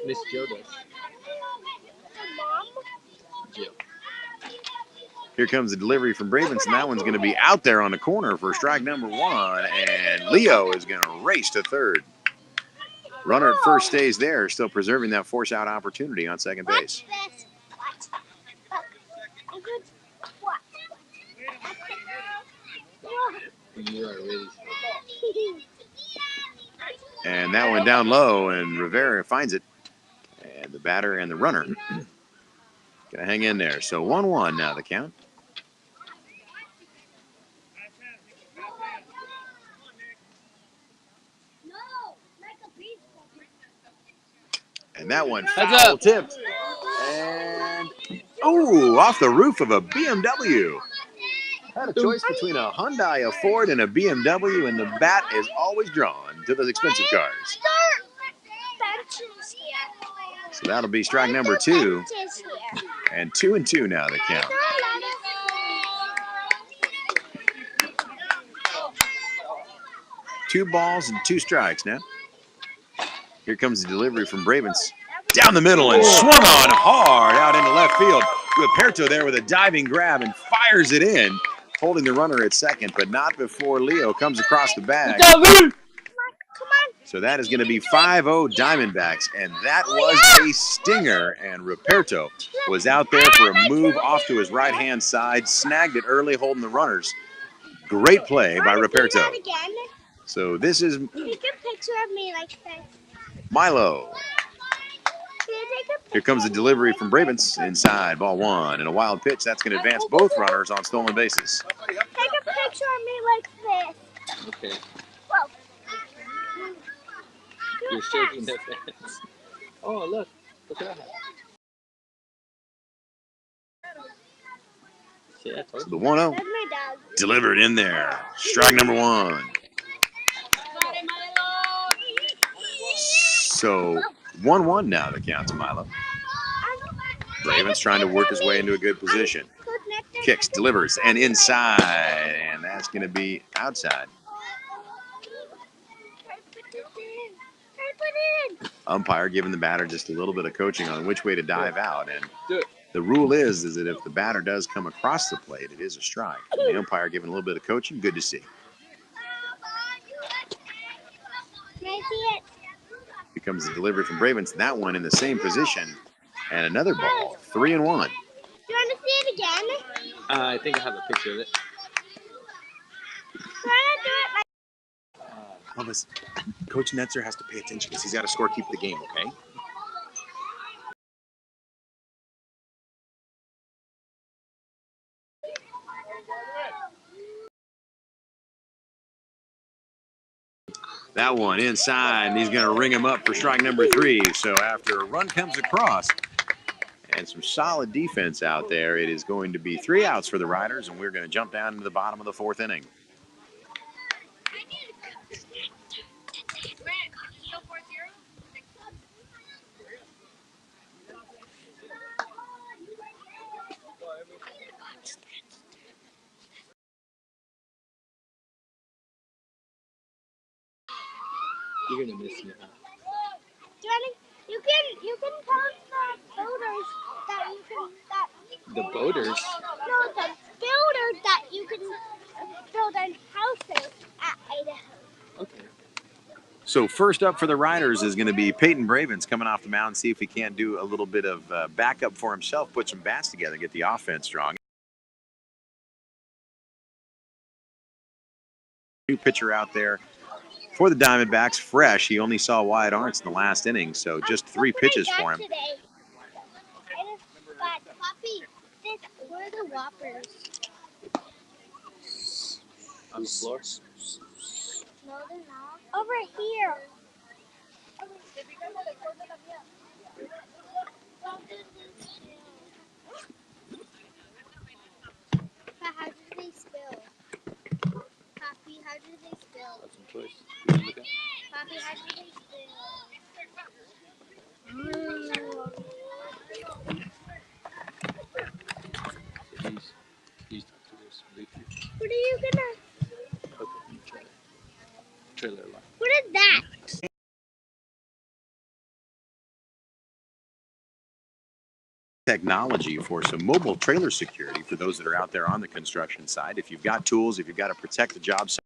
Miss Joe does. Mom? Jill. Here comes the delivery from Bravens, and that one's going to be out there on the corner for strike number 1, and Leo is going to race to third. Runner at first stays there, still preserving that force-out opportunity on second base. You are really And that one down low, and Rivera finds it. And the batter and the runner going to hang in there. So 1-1 now the count. And that one foul tipped. And, oh, off the roof of a BMW. Had a choice between a Hyundai, a Ford, and a BMW, and the bat is always drawn to those expensive cars. So that'll be strike number 2. And 2-2 now the count. 2 balls and 2 strikes now. Here comes the delivery from Bravens. Down the middle and swung on hard out into left field. Ruperto there with a diving grab and fires it in, holding the runner at second, but not before Leo comes across the bag. So that is going to be 5-0 Diamondbacks, and that was a stinger, and Ruperto was out there for a move off to his right-hand side, snagged it early, holding the runners. Great play by Ruperto. So this is Take a picture of me like this. Milo. Here comes the delivery from Bravens. Inside, ball 1, and a wild pitch. That's going to advance both runners on stolen bases. Take a picture of me like this. okay. Whoa. You're shaking the fence. Oh, look. Look at that. See, I told So you. the 1-0 That's my dog. delivered in there. Strike number 1. So 1-1 now the count to Milo. Ravens trying to work his way into a good position. Kicks, delivers, and inside. And that's going to be outside. Umpire giving the batter just a little bit of coaching on which way to dive out. And the rule is that if the batter does come across the plate, it is a strike. And the umpire giving a little bit of coaching, good to see. Can I see it? Here comes the delivery from Bravens. That one in the same position. And another ball, 3-1. Do you want to see it again? I think I have a picture of it. Try to do it like Elvis, Coach Netzer has to pay attention because he's got to score, keep the game, okay? That one inside, and he's going to ring him up for strike number 3. So after a run comes across and some solid defense out there, it is going to be 3 outs for the Ryderz, and we're going to jump down into the bottom of the 4th inning. You're going to miss me, huh? You can tell the builders that you can The boaters? no, the builders that you can build in houses at Idaho. Okay. So first up for the Ryderz is going to be Peyton Bravens coming off the mound, see if he can't do a little bit of backup for himself, put some bats together, get the offense strong. New pitcher out there for the Diamondbacks, fresh. He only saw Wyatt Arntz in the last inning, so just 3 pitches for him. Today. I just got Poppy. Where are the Whoppers? On the floor? No, they're not. Over here. What are you gonna? Trailer lock. What is that? Technology for some mobile trailer security for those that are out there on the construction side. If you've got tools, if you've got to protect the job site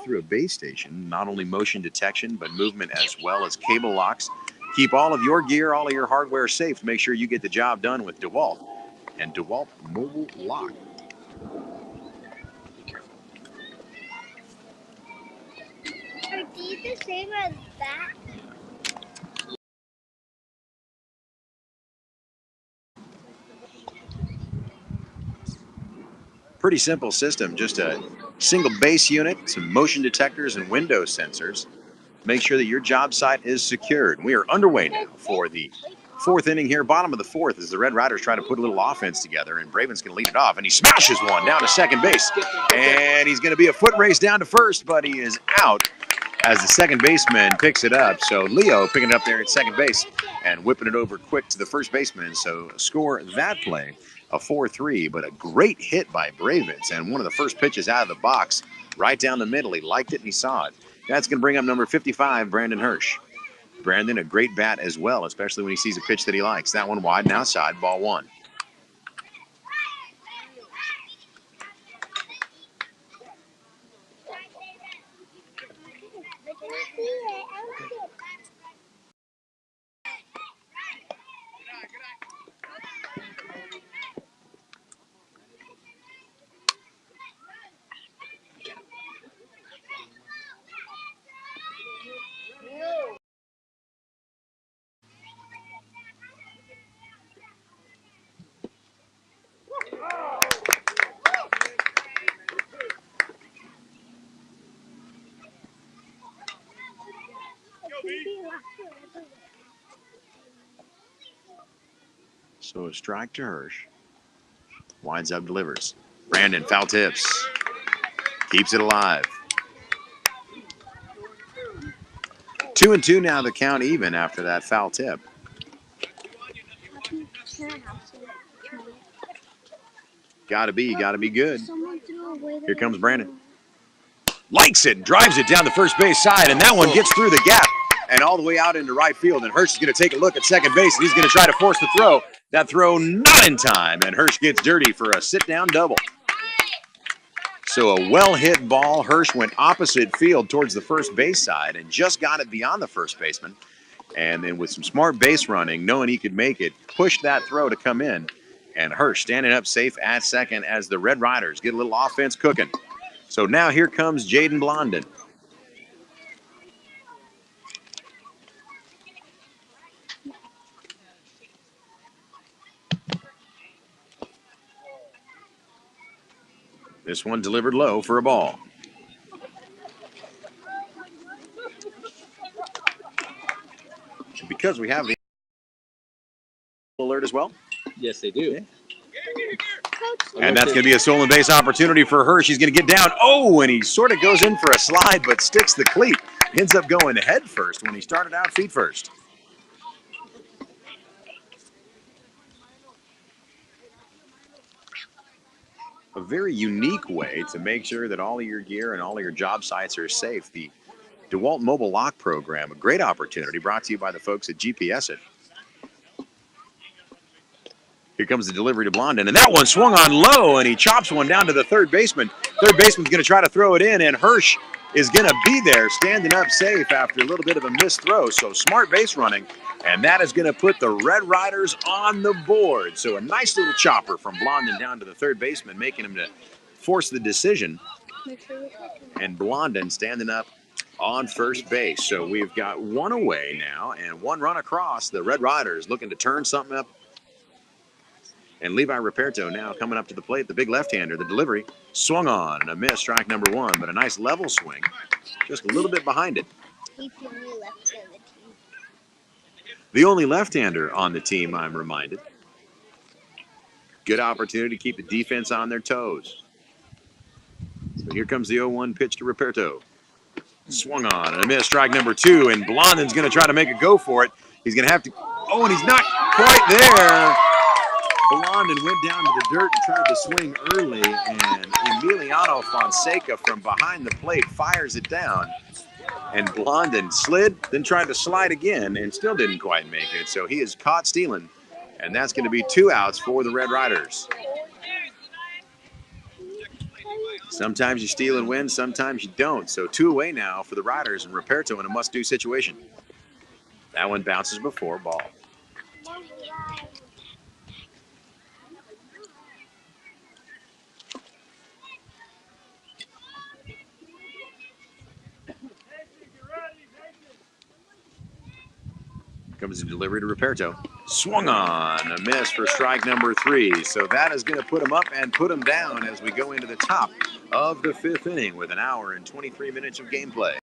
through a base station, not only motion detection, but movement as well as cable locks. Keep all of your gear, all of your hardware safe. Make sure you get the job done with DeWalt and DeWalt Mobile Lock. Are these the same as that? Pretty simple system, just a single base unit, some motion detectors and window sensors. Make sure that your job site is secured. We are underway now for the fourth inning here, bottom of the fourth, as the Red Ryderz try to put a little offense together, and Braven's going to lead it off, and he smashes one down to second base, and he's going to be a foot race down to first, but he is out as the second baseman picks it up. So Leo picking it up there at second base and whipping it over quick to the first baseman. So score that play, a 4-3, but a great hit by Braven's, and one of the first pitches out of the box, right down the middle. He liked it and he saw it. That's going to bring up number 55, Brandon Hirsch. Brandon, a great bat as well, especially when he sees a pitch that he likes. That one wide and outside, ball one. So a strike to Hirsch. Winds up, delivers. Brandon, foul tips. Keeps it alive. 2-2 now, the count even after that foul tip. Gotta be good. Here comes Brandon. Likes it, drives it down the first base side, and that one gets through the gap and all the way out into right field. And Hirsch is going to take a look at second base, and he's going to try to force the throw. That throw not in time, and Hirsch gets dirty for a sit-down double. So a well-hit ball. Hirsch went opposite field towards the first base side and just got it beyond the first baseman. And then with some smart base running, knowing he could make it, pushed that throw to come in. And Hirsch standing up safe at second as the Red Ryderz get a little offense cooking. So now here comes Jaden Blondin. This one delivered low for a ball. Because we have the alert as well. Yes, they do. And that's going to be a stolen base opportunity for Hirsch. He's going to get down. Oh, and he sort of goes in for a slide, but sticks the cleat. Ends up going head first when he started out feet first. A very unique way to make sure that all of your gear and all of your job sites are safe. The DeWalt Mobile Lock Program, a great opportunity brought to you by the folks at GPS It. Here comes the delivery to Blondin, and that one swung on low, and he chops one down to the third baseman. Third baseman's going to try to throw it in, and Hirsch is going to be there standing up safe after a little bit of a missed throw. So smart base running, and that is going to put the Red Ryderz on the board. So a nice little chopper from Blondin down to the third baseman, making him to force the decision. And Blondin standing up on first base. So we've got one away now and one run across. The Red Ryderz looking to turn something up. And Levi Ruperto now coming up to the plate, the big left-hander. The delivery swung on and a miss, strike number one, but a nice level swing, just a little bit behind it. He's the only left on the team. The only left-hander on the team, I'm reminded. Good opportunity to keep the defense on their toes. So here comes the 0-1 pitch to Ruperto. Swung on and a miss, strike number 2, and Blondin's going to try to make a go for it. He's going to have to. Oh, and he's not quite there. Blondin went down to the dirt and tried to swing early, and Emiliano Fonseca from behind the plate fires it down. And Blondin slid, then tried to slide again, and still didn't quite make it. So he is caught stealing, and that's going to be 2 outs for the Red Riders. Sometimes you steal and win, sometimes you don't. So 2 away now for the Riders, and Ruperto in a must-do situation. That one bounces before ball. Comes the delivery to Ruperto. Swung on, a miss for strike number 3. So that is going to put him up and put him down as we go into the top of the 5th inning with an hour and 23 minutes of gameplay.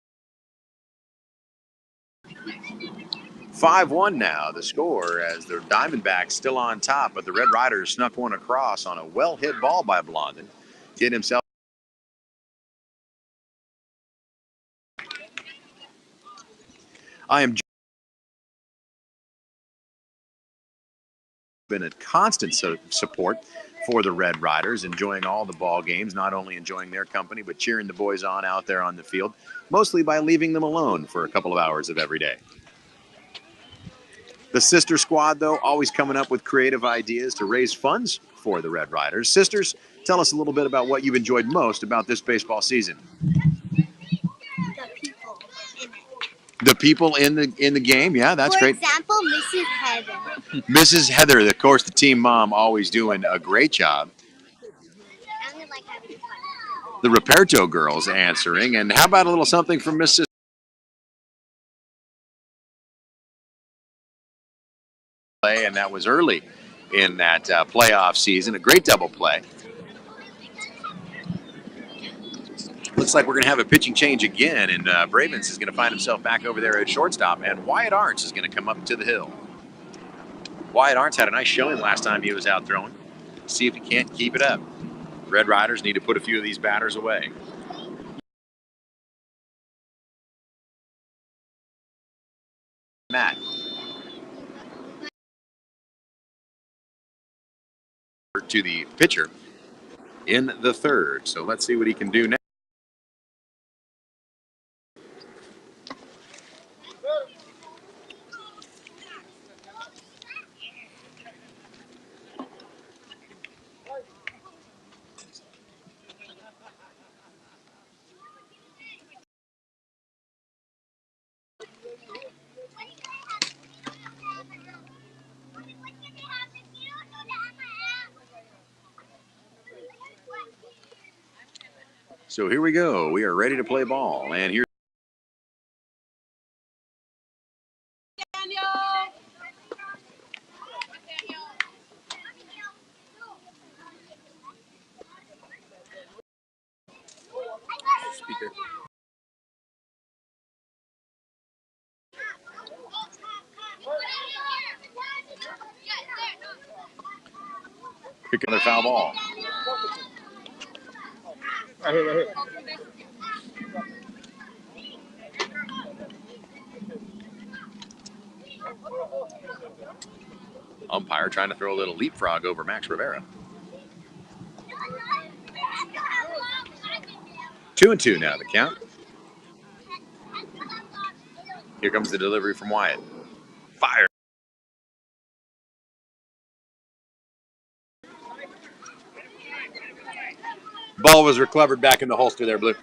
5-1 now, the score, as the Diamondbacks still on top, but the Red Riders snuck one across on a well-hit ball by Blondin. Did himself. I am been a constant support for the Red Riders, enjoying all the ball games, not only enjoying their company, but cheering the boys on out there on the field, mostly by leaving them alone for a couple of hours of every day. The sister squad, though, always coming up with creative ideas to raise funds for the Red Riders. Sisters, tell us a little bit about what you've enjoyed most about this baseball season. The people in the game, yeah, that's great. For example, Mrs. Heather. Mrs. Heather, of course, the team mom, always doing a great job. The Ruperto girls answering, and how about a little something from Mrs. And that was early in that playoff season, a great double play. Looks like we're going to have a pitching change again, and Bravens is going to find himself back over there at shortstop, and Wyatt Arntz is going to come up to the hill. Wyatt Arntz had a nice showing last time he was out throwing. See if he can't keep it up. Red Riders need to put a few of these batters away. Matt. To the pitcher in the 3rd. So let's see what he can do now. So here we go. We are ready to play ball. And here. Speaker. Pick another foul ball. Right here. Umpire trying to throw a little leapfrog over Max Rivera. 2-2 now the count. Here comes the delivery from Wyatt. Fire. Ball was recovered back in the holster there, Blue.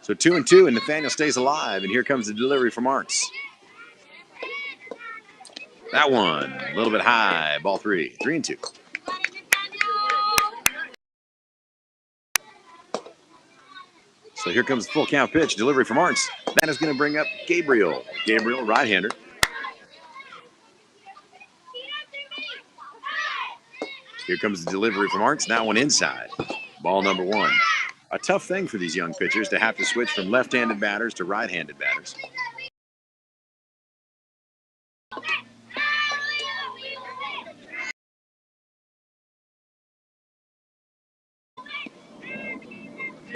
So 2-2, and Nathaniel stays alive, and here comes the delivery from Arntz. That one, a little bit high, ball 3, 3-2. So here comes the full count pitch, delivery from Arntz. That is going to bring up Gabriel. Gabriel, right-hander. Here comes the delivery from Arntz, that one inside. Ball number 1. A tough thing for these young pitchers to have to switch from left-handed batters to right-handed batters.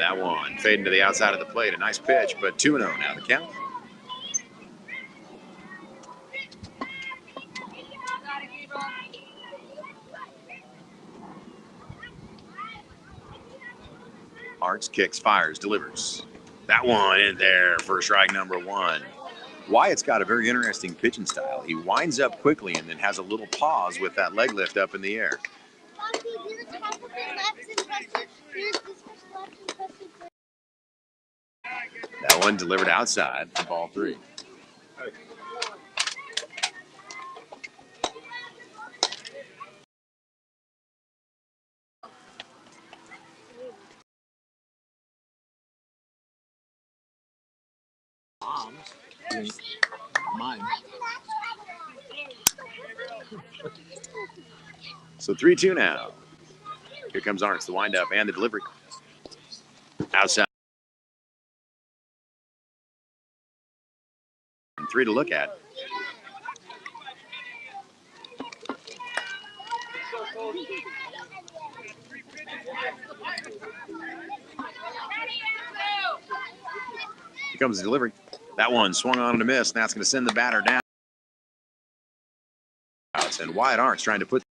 That one fading to the outside of the plate. A nice pitch, but 2-0 now the count. Arts kicks, fires, delivers. That one in there for strike number 1. Wyatt's got a very interesting pitching style. He winds up quickly and then has a little pause with that leg lift up in the air. That one delivered outside for ball 3. Mine. So 3-2 now. Here comes Arts, the windup and the delivery. Outside. 3 to look at. Here comes the delivery. That one swung on and a miss, and that's going to send the batter down. And Wyatt Arts trying to put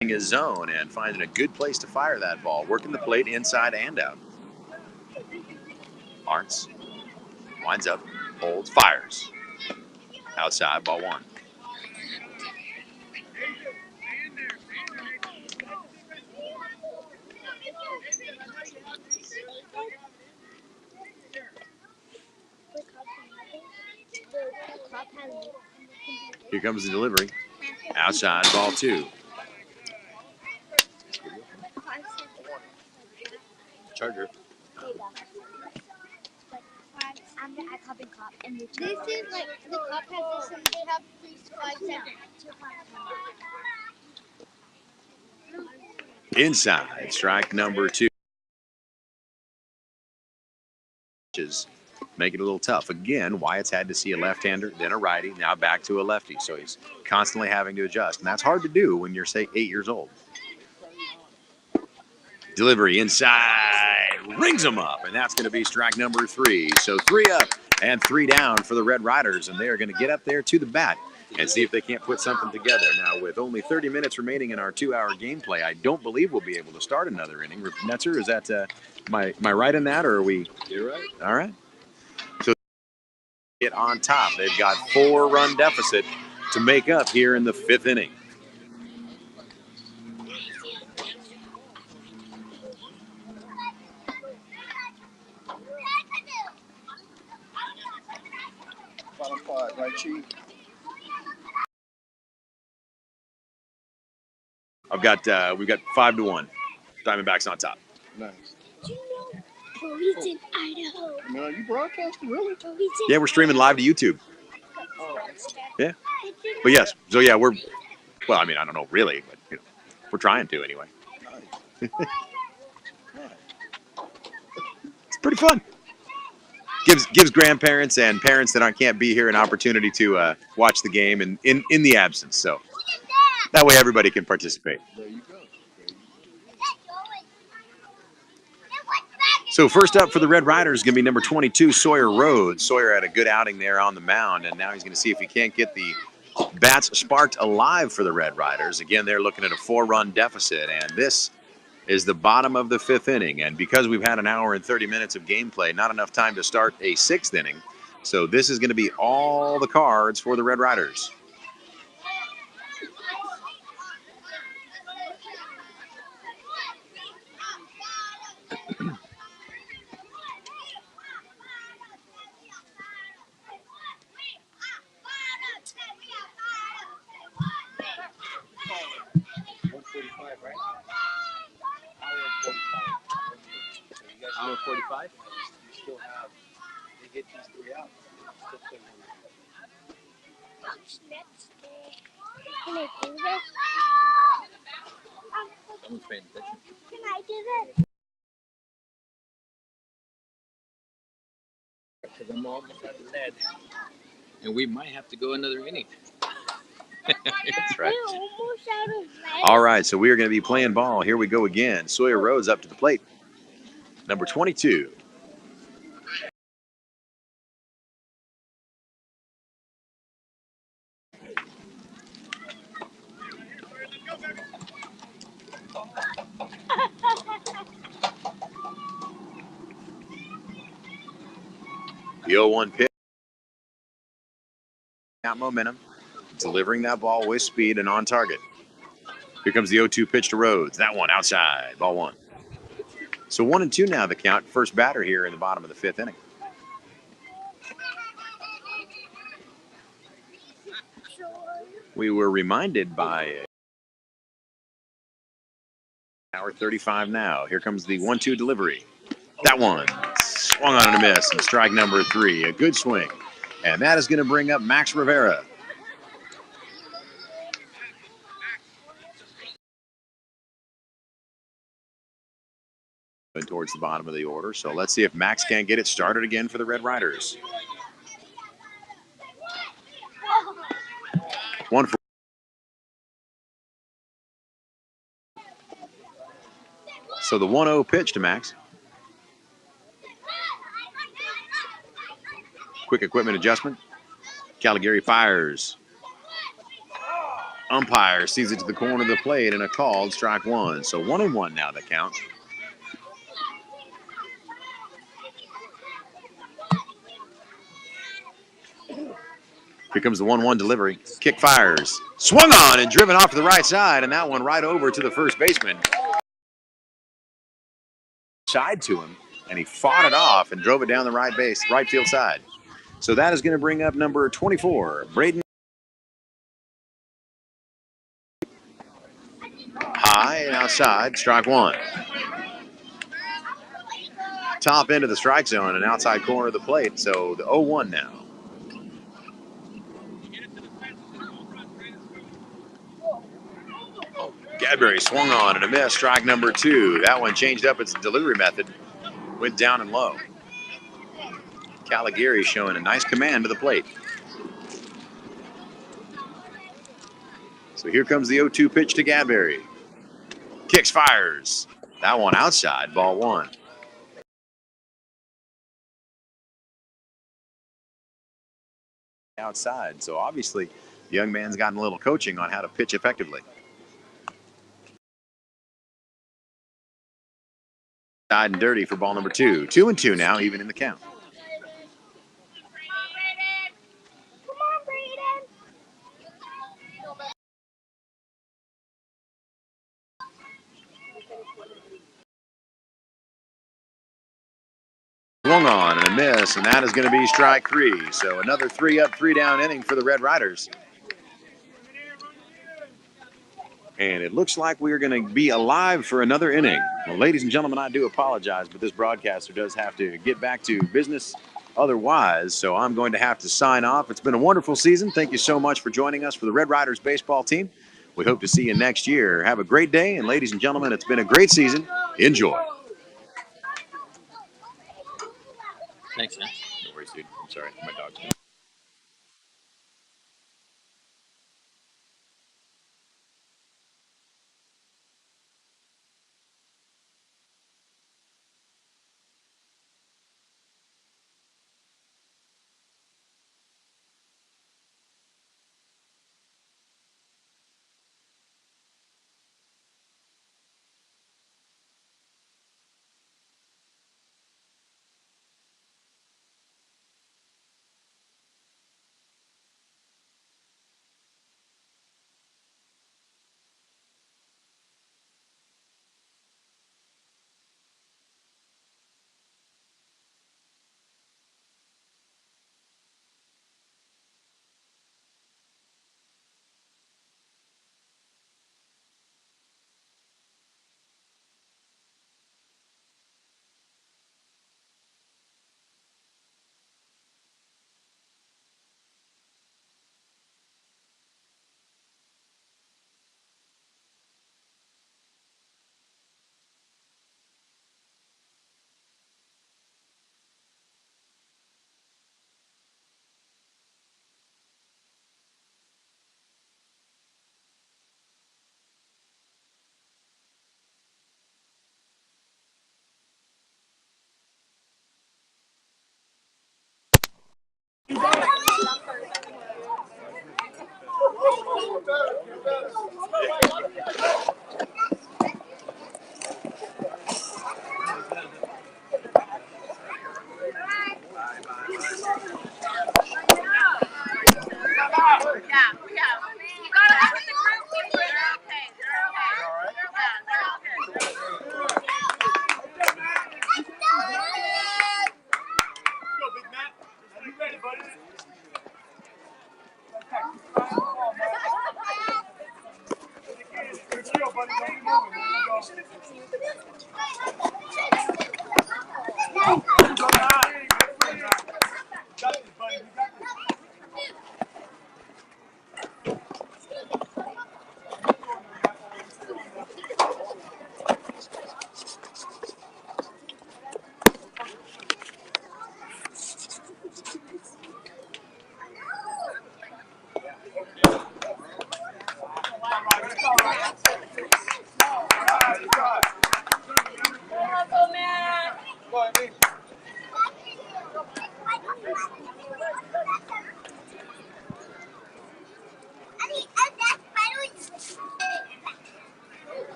his zone and finding a good place to fire that ball, working the plate inside and out. Arts winds up, holds, fires. Outside, ball 1. Here comes the delivery. Outside, ball 2. Charger. This is like the cop has this and they have 5 seconds. Inside, strike number 2. Make it a little tough. Again, Wyatt's had to see a left-hander, then a righty, now back to a lefty. So he's constantly having to adjust. And that's hard to do when you're, say, 8 years old. Delivery inside, rings him up, and that's going to be strike number 3. So 3 up and 3 down for the Red Ryderz, and they are going to get up there to the bat and see if they can't put something together. Now, with only 30 minutes remaining in our 2-hour gameplay, I don't believe we'll be able to start another inning. Netzer, is that am I right in that, or are we? You're right. All right. So get on top. They've got 4-run deficit to make up here in the 5th inning. Bottom 5, right, Chief? We've got 5-1. Diamondbacks on top. Nice. Police in Idaho. Man, are you broadcasting, really? Yeah, we're streaming live to YouTube. Yeah. But yes, so yeah, well, I mean, I don't know really, but we're trying to anyway. Nice. It's pretty fun. Gives grandparents and parents that can't be here an opportunity to watch the game in the absence. So that way everybody can participate. There you go. So first up for the Red Ryderz is going to be number 22, Sawyer Rhodes. Sawyer had a good outing there on the mound, and now he's going to see if he can't get the bats sparked alive for the Red Ryderz. Again, they're looking at a 4-run deficit, and this is the bottom of the 5th inning. And because we've had an hour and 30 minutes of gameplay, not enough time to start a 6th inning. So this is going to be all the cards for the Red Ryderz. Hour 45? You still have, they get these 3 out. Still play 1. Can I do this? Someone's paying attention. Can I do this? because I'm almost at the lead. And we might have to go another inning. That's right. We're almost out of lead. All right, so we are going to be playing ball. Here we go again. Sawyer Rhodes up to the plate. Number 22. The 0-1 pitch. Got momentum. Delivering that ball with speed and on target. Here comes the 0-2 pitch to Rhodes. That one outside. Ball one. So 1-2 now the count. First batter here in the bottom of the fifth inning. We were reminded by hour 35 now. Here comes the 1-2 delivery. That one swung on and a miss. And strike number 3. A good swing. And that is going to bring up Max Rivera. Towards the bottom of the order. So let's see if Max can't get it started again for the Red Riders. One for. So the 1-0 pitch to Max. Quick equipment adjustment. Caligari fires. Umpire sees it to the corner of the plate and a called strike one. So 1-1 now the count. Here comes the 1-1 delivery. Kick fires. Swung on and driven off to the right side, and that one right over to the first baseman. Side to him, and he fought it off and drove it down the right field side. So that is going to bring up number 24, Braden. High and outside, strike one. Top end of the strike zone and outside corner of the plate. So the 0-1 now. Gadberry swung on and a miss. Strike number 2. That one changed up its delivery method. Went down and low. Caligari showing a nice command to the plate. So here comes the 0-2 pitch to Gadberry. Kicks, fires. That one outside, ball one. Outside, so obviously the young man's gotten a little coaching on how to pitch effectively. Side and dirty for ball number 2. 2-2 now, even in the count. Come on, Brayden. Swung on and a miss, and that is going to be strike 3. So another 3-up, 3-down inning for the Red Riders. And it looks like we're going to be alive for another inning. Well, ladies and gentlemen, I do apologize, but this broadcaster does have to get back to business otherwise, so I'm going to have to sign off. It's been a wonderful season. Thank you so much for joining us for the Red Riders baseball team. We hope to see you next year. Have a great day, and ladies and gentlemen, it's been a great season. Enjoy. Thanks, man. No worries, dude. I'm sorry. My dog's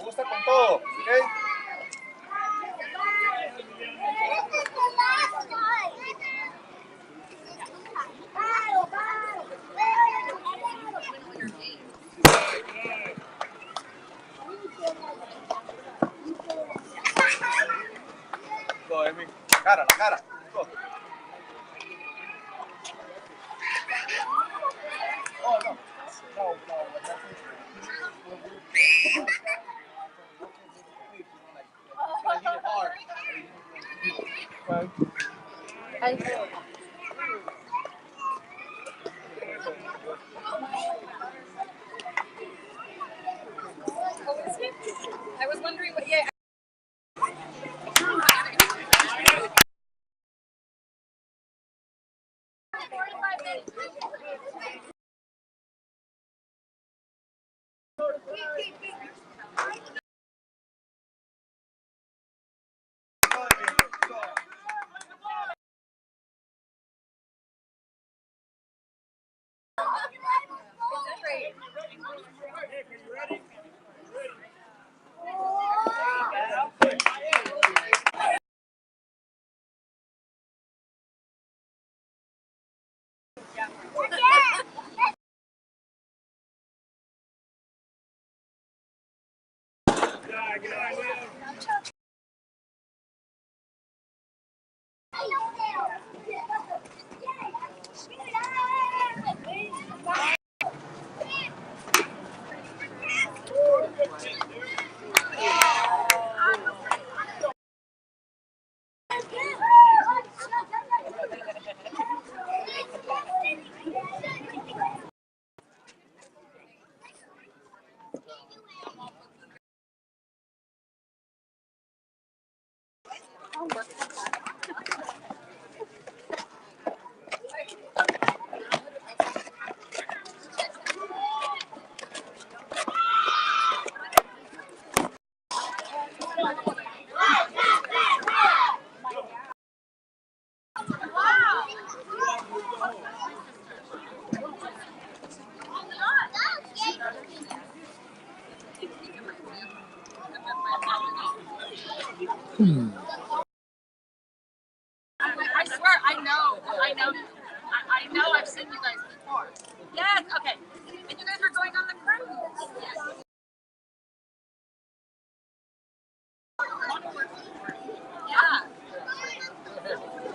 gusta con todo, ¿ok? Go, Amy. La cara. Go. Oh, no. I was wondering what. Yeah. I swear, I know I've seen you guys before. Yes, okay. And you guys were going on the cruise. Yeah.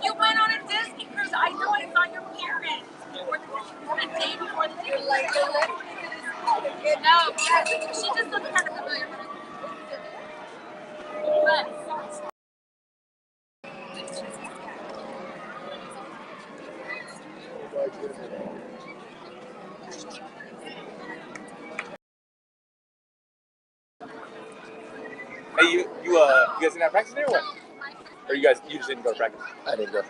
You went on a Disney cruise. I know I saw your parents. The day before the day. Like, no, yes. She just looked kind of familiar. But Hey, you guys didn't have practice today or what? Or you just didn't go to practice? I didn't go.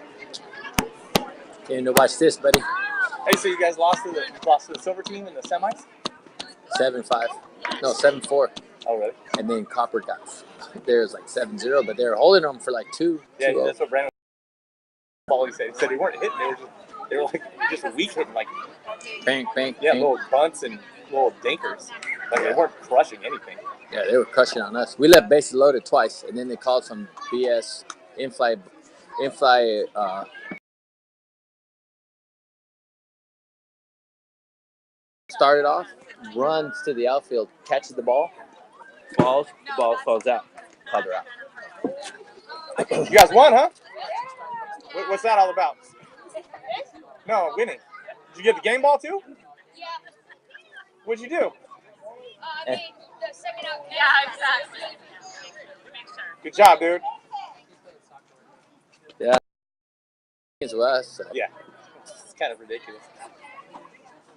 Came to watch this, buddy. Hey, so you guys lost to the silver team in the semis? 7-5. No, 7-4. Oh, really? And then Copper got theirs like 7-0, but they were holding them for like 2. Yeah, 2-0. that's what Brandon said. He said they weren't hitting. They were like just weak hitting, like Bang, bang, yeah, bang. little bunts and little dinkers. Like they weren't crushing anything. Yeah, they were crushing on us. We left bases loaded twice, and then they called some BS in-fly started off, runs to the outfield, catches the ball, falls, the ball falls out. Called her out. You guys won, huh? What's that all about? No, winning. Did you get the game ball too? Yeah. What'd you do? I mean, the second out. yeah, exactly. Good job, dude. Yeah. It's us. So. Yeah. It's kind of ridiculous.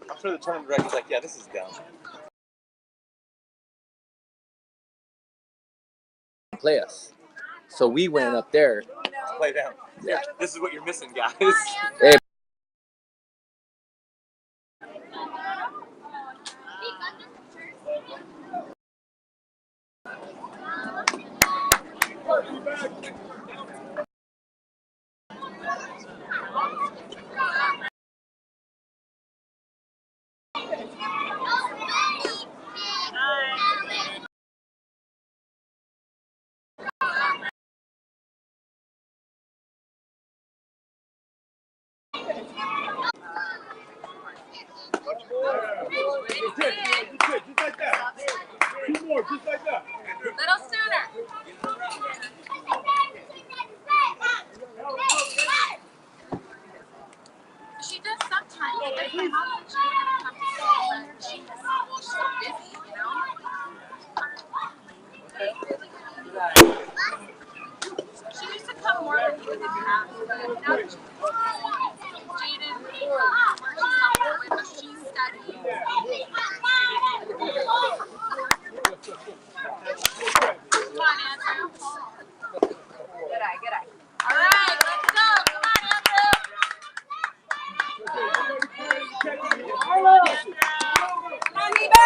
I'm sure the tournament director's like, yeah, this is dumb. Play us. So we went up there. Play them. Yeah. This is what you're missing, guys. Hey, Just like that. 2 more, just like that. Little sooner. She does sometimes. It doesn't happen. She doesn't come to school, but she's so busy, you know? She used to come more when he was in class, but now that she's Jaden, where she's not that way, but she's studying. Come on, Andrew. Good eye, good eye. All right, let's go. Come on, Andrew. Come on, Andrew. Come on, Eva.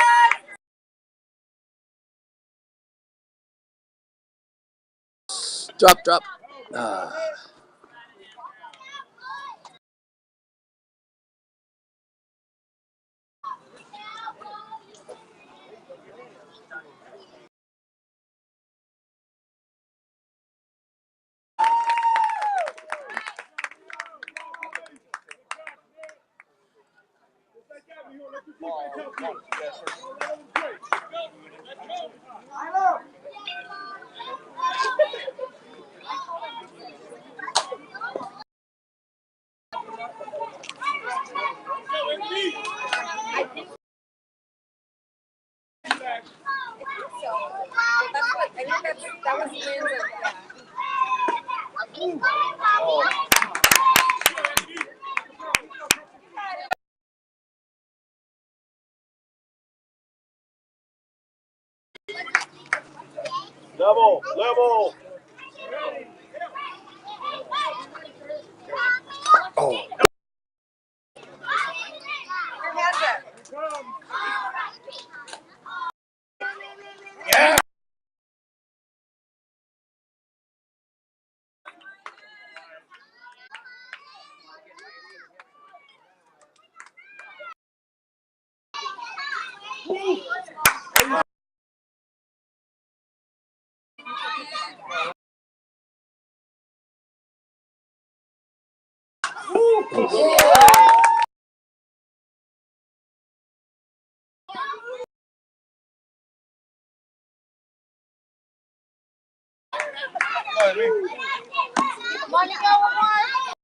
Drop. That was Lynn's. Level. Oh. Your hands up. Yeah. Want to go more?